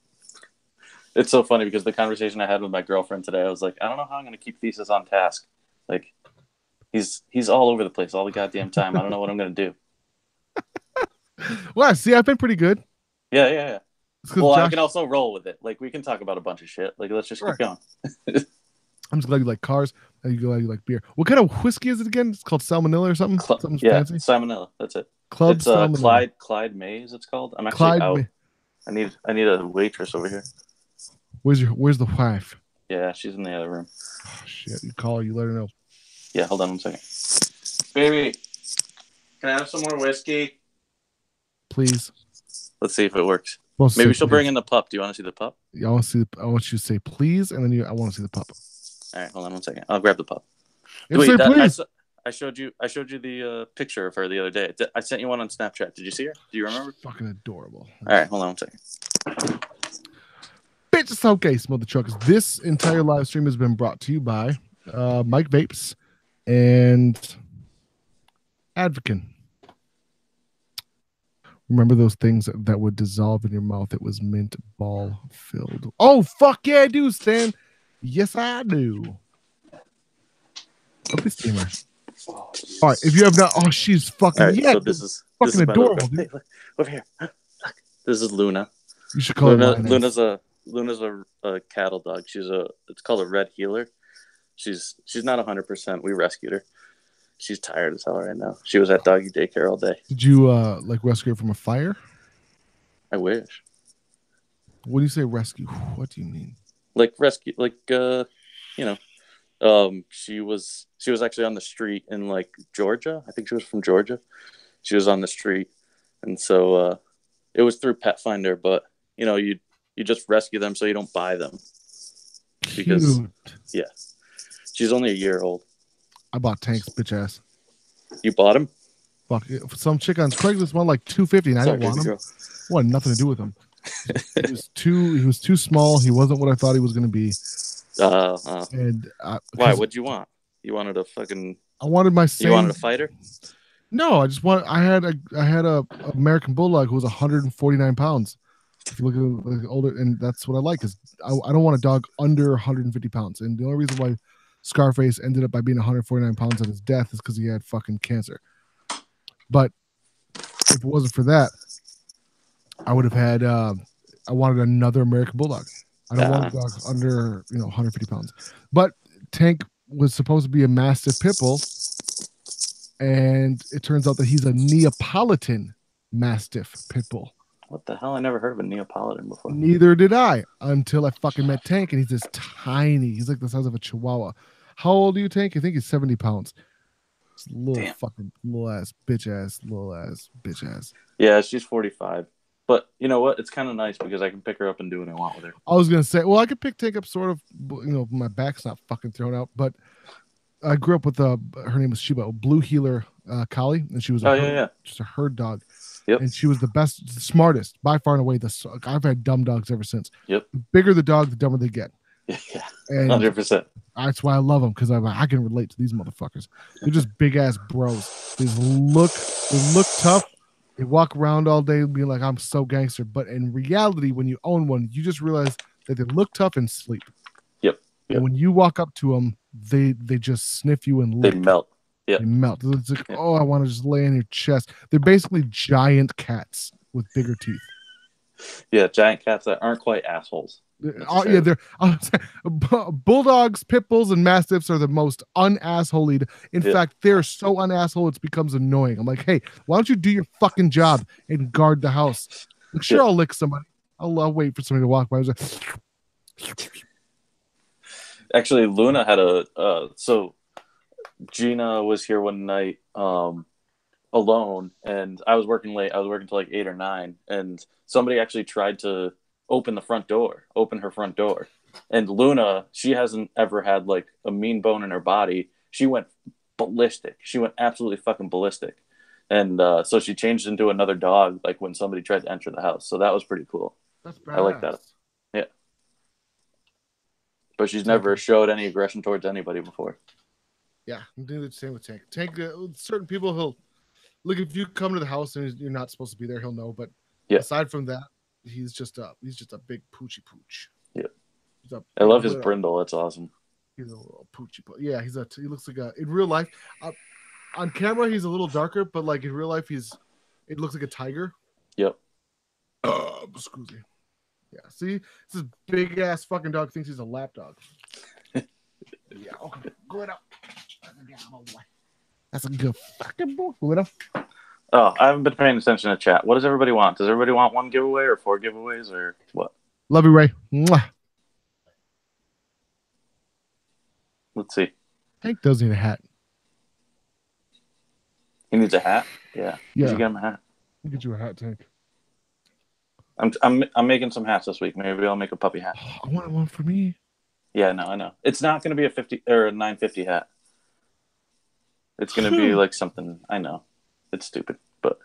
It's so funny because the conversation I had with my girlfriend today, I was like, I don't know how I'm going to keep Thesis on task. Like, he's all over the place all the goddamn time. I don't know what I'm going to do. Well, see, I've been pretty good. Yeah. Well, I can also roll with it. Like, we can talk about a bunch of shit. Like, let's just keep going. I'm just glad you like cars. You like beer. What kind of whiskey is it again? It's called Salmonella or something? Something fancy? Salmonella. That's it. Club it's Salmonella. Clyde Mays, it's called. I'm actually out. I need a waitress over here. Where's the wife? Yeah, she's in the other room. Oh, shit. You call her, you let her know. Yeah, hold on 1 second. Baby, can I have some more whiskey? Please. Let's see if it works. Maybe she'll bring in the pup. Do you want to see the pup? Yeah, I want you to say please, and then I want to see the pup. All right, hold on 1 second. I'll grab the pup. Wait, I showed you the picture of her the other day. I sent you one on Snapchat. Did you see her? Do you remember? Fucking adorable. All right, hold on 1 second. Bitch, it's okay, Mother Truckers. This entire live stream has been brought to you by Mike Vapes and Advocate. Remember those things that would dissolve in your mouth? It was mint ball filled. Oh, fuck yeah, I do, Stan. Yes, I do. Look at steamer. All right, if you have not, she's fucking so this is fucking adorable. Dude. Hey, look, over here. Look. This is Luna. You should call her Luna's a cattle dog. It's called a red healer. She's not 100%. We rescued her. She's tired as hell right now. She was at doggy daycare all day. Did you rescue her from a fire? I wish. When you say rescue, what do you mean? Like rescue, she was actually on the street in like Georgia. I think she was from Georgia. She was on the street, and so it was through Pet Finder. But you just rescue them so you don't buy them. Because Cute. She's only a year old. I bought Tank's bitch ass. You bought him? Fuck, some chick on Craigslist won like $250, and I didn't want him. What? Nothing to do with him. He was too small. He wasn't what I thought he was going to be. And why? What'd you want? You wanted a fucking. I wanted my same. You wanted a fighter? No, I had a American Bulldog who was 149 pounds. If you look at older, and that's what I like, is I don't want a dog under 150 pounds. And the only reason why Scarface ended up by being 149 pounds at his death is because he had fucking cancer. But if it wasn't for that, I would have had. I wanted another American Bulldog. I don't want a dog under 150 pounds. But Tank was supposed to be a Mastiff Pit Bull, and it turns out that he's a Neapolitan Mastiff Pit Bull. What the hell? I never heard of a Neapolitan before. Neither did I until I fucking met Tank, and he's this tiny. He's like the size of a Chihuahua. How old are you, Tank? I think he's 70 pounds. It's a little fucking little ass bitch ass. Yeah, she's 45. But you know what? It's kind of nice because I can pick her up and do what I want with her. I was gonna say, well, I could pick Tank up sort of. My back's not fucking thrown out. But I grew up with her name was Shiba, a blue healer collie, and she was just a herd dog. Yep. And she was the best, the smartest, by far and away. I've had dumb dogs ever since. Yep. The bigger the dog, the dumber they get. Yeah, 100%. That's why I love them, because I can relate to these motherfuckers. They're just big ass bros. They look tough. They walk around all day being like, I'm so gangster. But in reality, when you own one, you just realize that they look tough and sleep. Yep. And when you walk up to them, they just sniff you and lick. They melt. They melt. It's like, oh, I want to just lay on your chest. They're basically giant cats with bigger teeth. Yeah, giant cats that aren't quite assholes. They're bulldogs, pit bulls, and mastiffs are the most unassholey. In fact, they're so unasshole it becomes annoying. I'm like, hey, why don't you do your fucking job and guard the house? Like, sure, I'll lick somebody. I'll wait for somebody to walk by. I was like, actually, Luna had so Gina was here one night alone, and I was working late. I was working till like 8 or 9, and somebody actually tried to open her front door. And Luna, she hasn't ever had like a mean bone in her body. She went ballistic. She went absolutely fucking ballistic. And so she changed into another dog like when somebody tried to enter the house. So that was pretty cool. That's badass. I like that. Yeah. But she's never showed any aggression towards anybody before. Yeah, I'm doing the same with Tank. Tank, certain people, he'll look, if you come to the house and you're not supposed to be there, he'll know. But aside from that, he's just a big poochy pooch. Yeah, I love his brindle. That's awesome. He's a little poochy. Yeah, he looks like in real life. On camera, he's a little darker, but like in real life, it looks like a tiger. Yep. Excuse me. Yeah. See, this big ass fucking dog thinks he's a lap dog. Yeah. Okay. Go up. That's a good fucking boy. Go up. Oh, I haven't been paying attention to chat. What does everybody want? Does everybody want 1 giveaway or 4 giveaways or what? Love you, Ray. Mwah. Let's see. Hank does need a hat. He needs a hat? Yeah. You should get him a hat. I'll get you a hat, Tank. I'm making some hats this week. Maybe I'll make a puppy hat. I want one for me. Yeah, no, I know. It's not going to be a 50 or a 950 hat. It's going to be like something. I know. It's stupid, but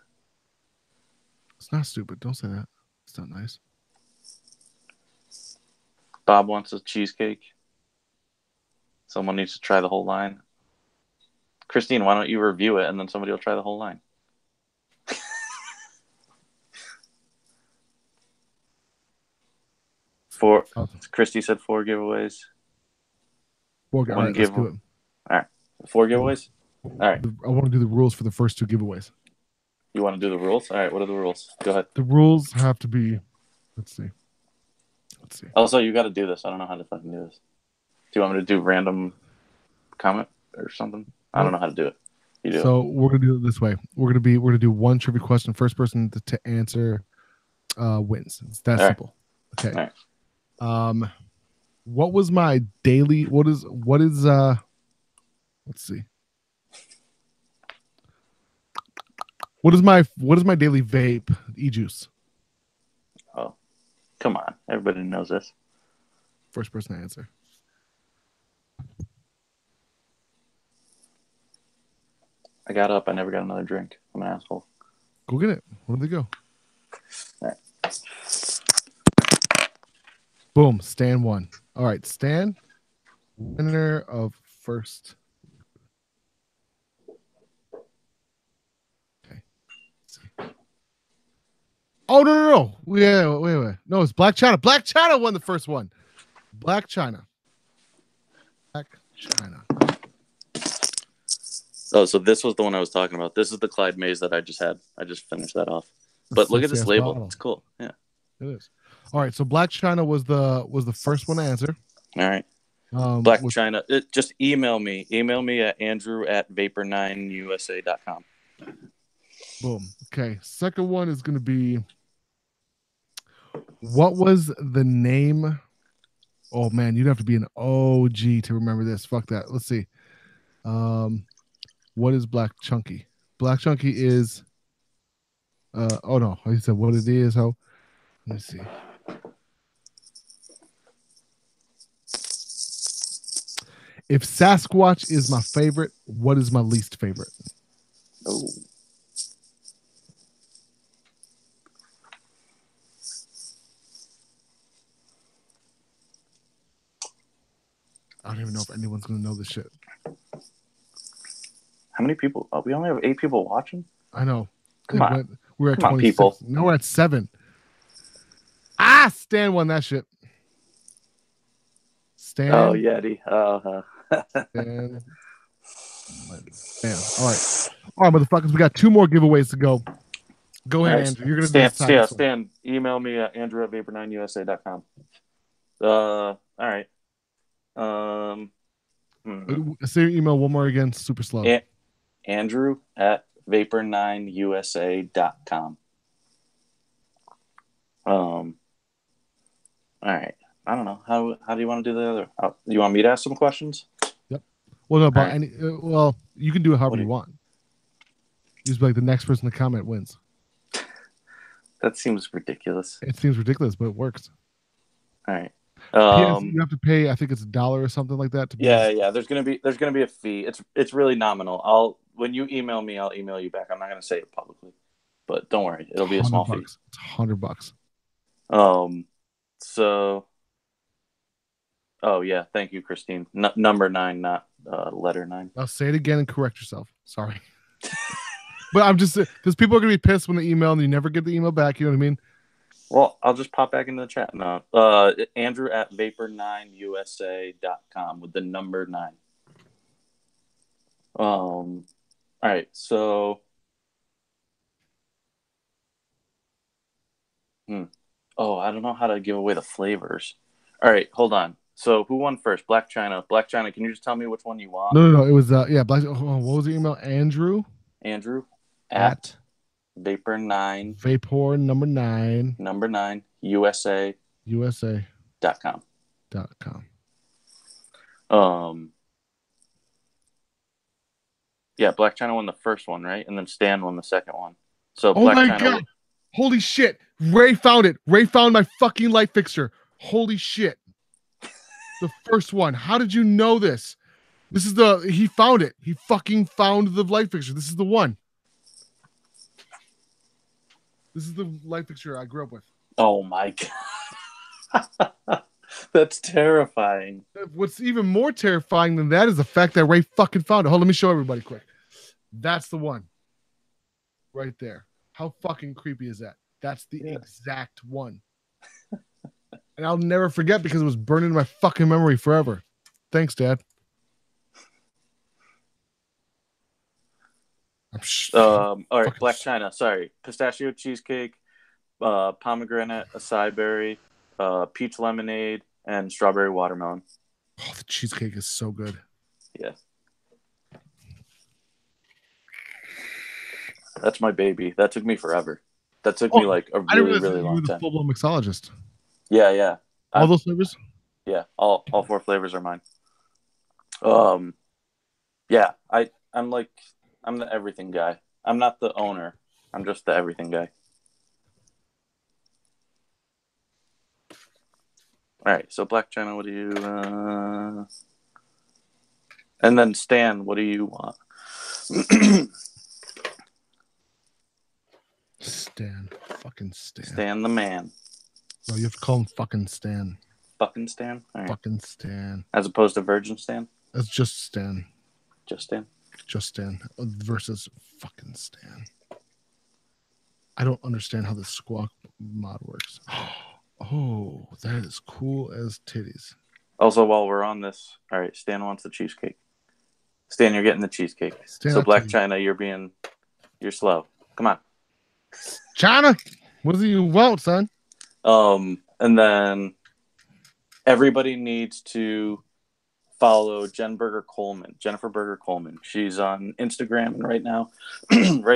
it's not stupid. Don't say that. It's not nice. Bob wants a cheesecake. Someone needs to try the whole line. Christine, why don't you review it and then somebody will try the whole line? Christy said 4 giveaways. 4 giveaways. All right, let's do it. All right. 4 giveaways? All right. I want to do the rules for the first 2 giveaways. You want to do the rules? All right. What are the rules? Go ahead. The rules have to be. Let's see. Also, you got to do this. I don't know how to fucking do this. Do you want me to do random comment or something? I don't know how to do it. You do. So we're gonna do it this way. We're gonna do 1 trivia question. First person to answer wins. It's that simple. Okay. All right. What was my daily? What is? Let's see. What is my daily vape e-juice? Oh, come on! Everybody knows this. First person to answer. I got up. I never got another drink. I'm an asshole. Go get it. Where did they go? All right. Boom. Stan won. All right. Stan, winner of first. Okay. Oh, no. Yeah, wait. No, it's Black China. Black China won the first one. Black China. Oh, so this was the one I was talking about. This is the Clyde Maze that I just had. I just finished that off. But look at this label. Bottle. It's cool. Yeah. It is. All right. So Black China was the first one to answer. All right. Black China. Just email me. Email me at andrew@vapor9usa.com. Boom. Okay. Second one is going to be, what was the name? Oh, man. You'd have to be an OG to remember this. Fuck that. Let's see. What is Black Chunky? Black Chunky is oh no, he said what it is. How? Let me see. If Sasquatch is my favorite, what is my least favorite? Oh. I don't even know if anyone's gonna know this shit. How many people? Oh, we only have 8 people watching? I know. Come on. We're at 26. People. No, we're at 7. Stan won that shit. Stan. Oh, Yeti. Stan. Bam. All right, motherfuckers. We got 2 more giveaways to go. Go ahead, Andrew. You're gonna decide. Stan, email me at andrew@vapor9usa.com. All right. Say your email one more again. Super slow. Andrew@vapor9usa.com. All right. I don't know. How do you want to do the other? You want me to ask some questions? Yep. Well, no, but you can do it however you want. Just like the next person to comment wins. That seems ridiculous. It seems ridiculous, but it works. All right. You have to pay. I think it's $1 or something like that. Yeah. There's gonna be a fee. It's really nominal. When you email me, I'll email you back. I'm not gonna say it publicly, but don't worry, it'll be a small fee. It's $100. So. Oh yeah, thank you, Christine. Number 9, not letter 9. I'll say it again and correct yourself. Sorry. But I'm just because people are gonna be pissed when they email and you never get the email back. You know what I mean? Well, I'll just pop back into the chat now. Andrew@vapor9usa.com with the number 9. All right, so. Oh, I don't know how to give away the flavors. All right, hold on. So who won first? Black China. Black China, can you just tell me which one you want? No. It was Black. What was the email? Andrew at Vapor9. Vapor number 9 USA.com. Yeah, Black China won the first one, right? And then Stan won the second one. So Black China. God. Holy shit. Ray found it. Ray found my fucking light fixture. Holy shit. The first one. How did you know this? He found it. He fucking found the light fixture. This is the one. This is the light fixture I grew up with. Oh my God. That's terrifying. What's even more terrifying than that is the fact that Ray fucking found it. Hold on, let me show everybody quick. That's the one. Right there. How fucking creepy is that? That's the exact one. And I'll never forget because it was burned into my fucking memory forever. Thanks, Dad. All right, Black China. Sorry. Pistachio cheesecake, pomegranate, acai berry, peach lemonade, and strawberry watermelon. Oh, the cheesecake is so good. Yeah. That's my baby. That took me forever. That took me like a really, really long time. Full-blown mixologist. Yeah. All those flavors? Yeah, all 4 flavors are mine. Yeah, I'm the everything guy. I'm not the owner. I'm just the everything guy. All right, so Black China, what do you... And then Stan, what do you want? Stan. Fucking Stan. Stan the man. No, you have to call him fucking Stan. Fucking Stan? All right. Fucking Stan. As opposed to Virgin Stan? That's just Stan. Just Stan? Just Stan versus fucking Stan. I don't understand how the squawk mod works. Oh, that is cool as titties. Also, while we're on this, all right, Stan wants the cheesecake. Stan, you're getting the cheesecake. So Black China, you're slow. Come on. China, what do you want, son? And then everybody needs to follow Jennifer Berger Coleman. She's on Instagram, and right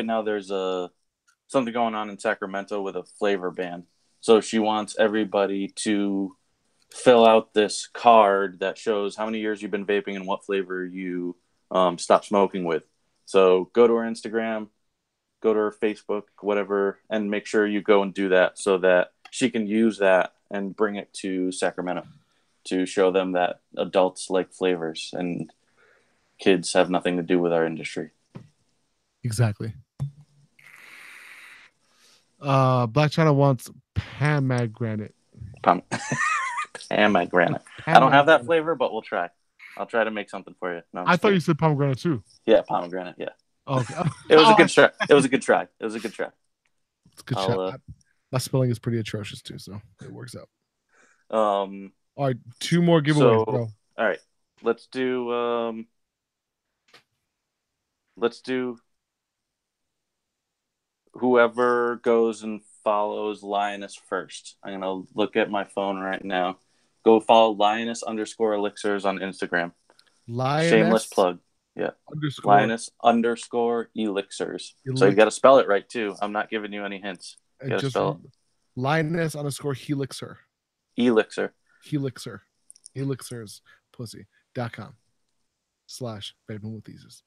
now there's something going on in Sacramento with a flavor ban. So she wants everybody to fill out this card that shows how many years you've been vaping and what flavor you stopped smoking with. So go to her Instagram, go to her Facebook, whatever, and make sure you go and do that so that she can use that and bring it to Sacramento to show them that adults like flavors and kids have nothing to do with our industry. Exactly. Black China wants pomegranate. Pomegranate. I don't have that flavor, but we'll try. I'll try to make something for you. No, I thought you said pomegranate too. Yeah, pomegranate. Yeah. Okay. It was a good try. It was a good try. It's a good try. My spelling is pretty atrocious too, so it works out. All right, 2 more giveaways, So, bro. all right, let's do whoever goes and follows Lioness first. I'm gonna look at my phone right now. Go follow Lioness _ Elixers on Instagram. Lioness Shameless plug. Yeah. underscore Lioness _ Elixers. So you got to spell it right too. I'm not giving you any hints. You got to spell it. Lioness _ Helixer. Elixir. Elixers pussy.com /VapingWithThesis.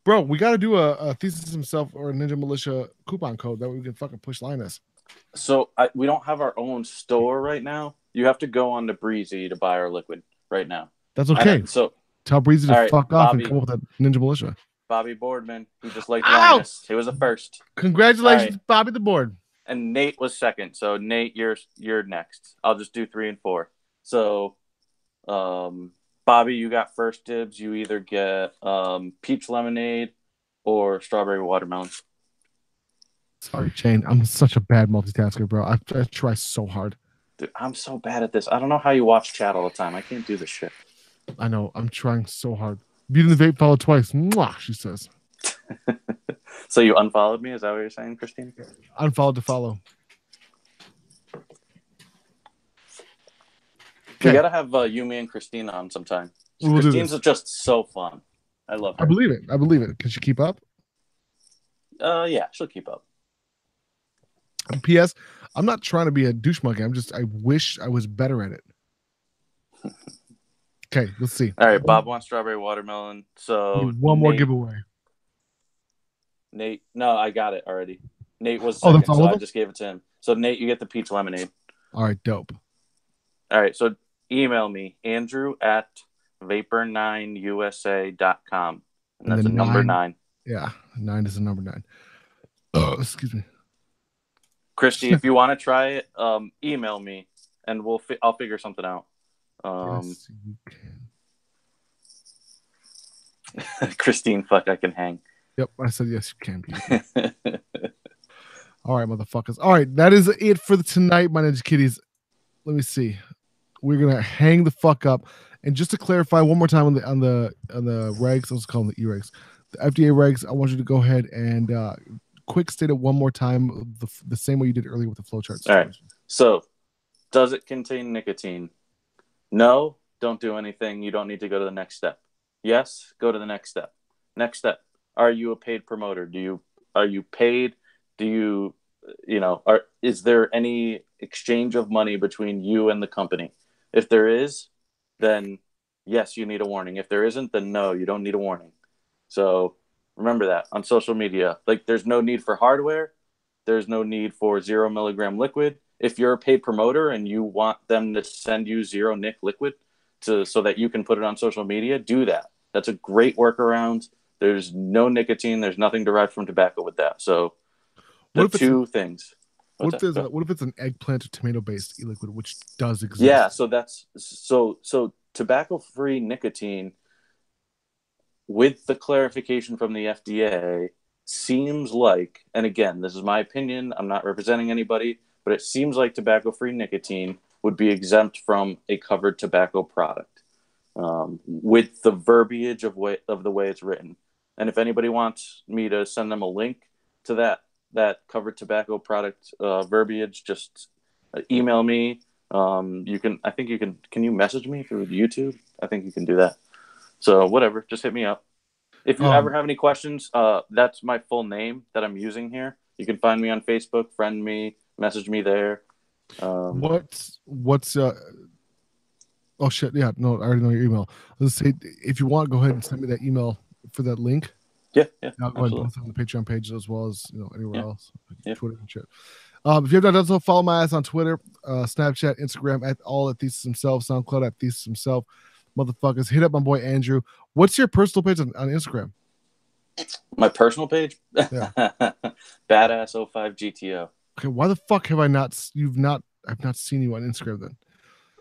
Bro, we got to do a Thesis himself or a NinjaMilitia coupon code that way we can fucking push Lioness. So we don't have our own store right now. You have to go on to Breezy to buy our liquid right now. That's okay. So tell Breezy to fuck off and come up with a NinjaMilitia. Bobby Boardman, he just liked Lioness. He was the first. Congratulations, right. Bobby the Board. And Nate was second. So Nate, you're next. I'll just do 3 and 4. So, Bobby, you got first dibs. You either get peach lemonade or strawberry watermelon. Sorry, Shane. I'm such a bad multitasker, bro. I try so hard. Dude, I'm so bad at this. I don't know how you watch chat all the time. I can't do this shit. I know. I'm trying so hard. Beating the vape follow twice. Mwah, she says. So you unfollowed me? Is that what you're saying, Christine? Unfollowed to follow. We gotta have you, me, and Christine on sometime. Christine's just so fun. I love her. I believe it. Can she keep up? Yeah, she'll keep up. P.S. I'm not trying to be a douche monkey. I wish I was better at it. Okay, let's see. All right, Bob wants strawberry watermelon. So one more giveaway. Nate, no, I got it already. Nate was second, so I just gave it to him. So Nate, you get the peach lemonade. All right, dope. All right, so email me, andrew@vapor9usa.com. And that's a number 9. Yeah, 9 is a number 9. Oh, excuse me. Christy, if you want to try it, email me, and I'll figure something out. Yes, you can. Christine, fuck, I can hang. Yep, I said yes, you can. All right, motherfuckers. All right, that is it for tonight, my Ninja Kitties. Let me see. We're gonna hang the fuck up. And just to clarify one more time on the regs, let's call them the e-regs, the FDA regs. I want you to go ahead and quick state it one more time, the same way you did earlier with the flowchart. All right. So, does it contain nicotine? No, don't do anything. You don't need to go to the next step. Yes, go to the next step. Next step. Are you a paid promoter? Are you paid? Is there any exchange of money between you and the company? If there is, then yes, you need a warning. If there isn't, then no, you don't need a warning. So remember that on social media. Like, there's no need for hardware. There's no need for 0 milligram liquid. If you're a paid promoter and you want them to send you 0 nic liquid so that you can put it on social media, do that. That's a great workaround. There's no nicotine. There's nothing derived from tobacco with that. So the 2 things. What if it's an eggplant or tomato-based e-liquid, which does exist? Yeah, so that's so tobacco-free nicotine, with the clarification from the FDA, seems like, and again, this is my opinion, I'm not representing anybody, but it seems like tobacco-free nicotine would be exempt from a covered tobacco product, with the verbiage of the way it's written. And if anybody wants me to send them a link to that covered tobacco product verbiage, just email me. Can you message me through YouTube? I think you can do that. So whatever, just hit me up. If you ever have any questions, that's my full name that I'm using here. You can find me on Facebook, friend me, message me there. Oh shit, yeah, no, I already know your email. Let's say, if you want, go ahead and send me that email for that link. Yeah. I'll go ahead and post it on the Patreon page as well as anywhere else, Twitter and shit. If you have not done so, follow my ass on Twitter, Snapchat, Instagram at ThesisHimself, SoundCloud at ThesisHimself. Motherfuckers, hit up my boy Andrew. What's your personal page on Instagram? My personal page? Yeah. Badass 05 GTO. Okay, why the fuck have I've not seen you on Instagram then?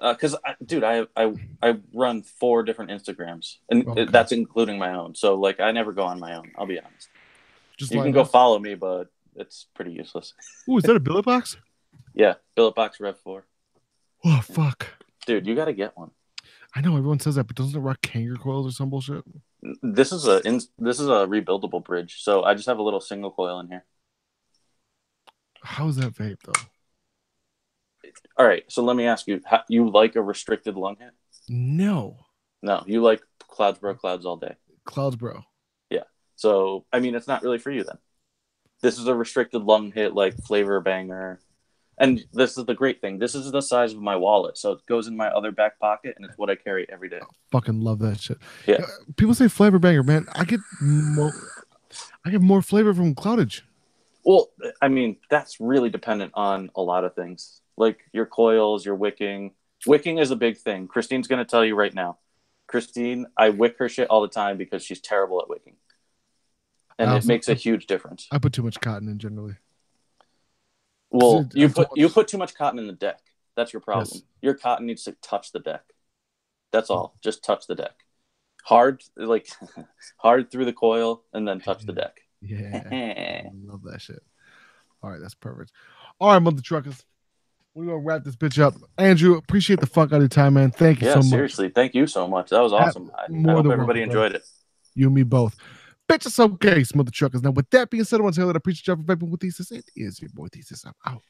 Because I run 4 different Instagrams, and that's including my own. So like, I never go on my own. I'll be honest. You can go follow me, but it's pretty useless. Ooh, is that a billet box? Yeah, billet box Rev 4. Oh fuck, dude, you got to get one. I know everyone says that, but doesn't it rock Kangaroo coils or some bullshit? This is a rebuildable bridge, so I just have a little single coil in here. How is that vape though? All right, so let me ask you: you like a restricted lung hit? No. No, you like clouds, bro, clouds all day. Clouds, bro. Yeah. So I mean, it's not really for you then. This is a restricted lung hit, like flavor banger. And this is the great thing. This is the size of my wallet, so it goes in my other back pocket, and it's what I carry every day. I fucking love that shit. Yeah. People say flavor banger, man. I get more flavor from cloudage. Well, I mean, that's really dependent on a lot of things, like your coils, your wicking. Wicking is a big thing. Christine's going to tell you right now. Christine, I wick her shit all the time because she's terrible at wicking. And it makes a huge difference. I put too much cotton in generally. Well, you put too much cotton in the deck. That's your problem. Yes. Your cotton needs to touch the deck. That's all. Just touch the deck. Hard through the coil and then touch the deck. Yeah. I love that shit. All right, that's perfect. All right, mother truckers. We're going to wrap this bitch up. Andrew, appreciate the fuck out of your time, man. Thank you so much. Yeah, seriously. Thank you so much. That was awesome. I hope everybody enjoyed it. You and me both. Bitch, it's okay, mother truckers. Now, with that being said, I want to tell you that I appreciate you for vaping with Thesis. It is your boy Thesis. I'm out.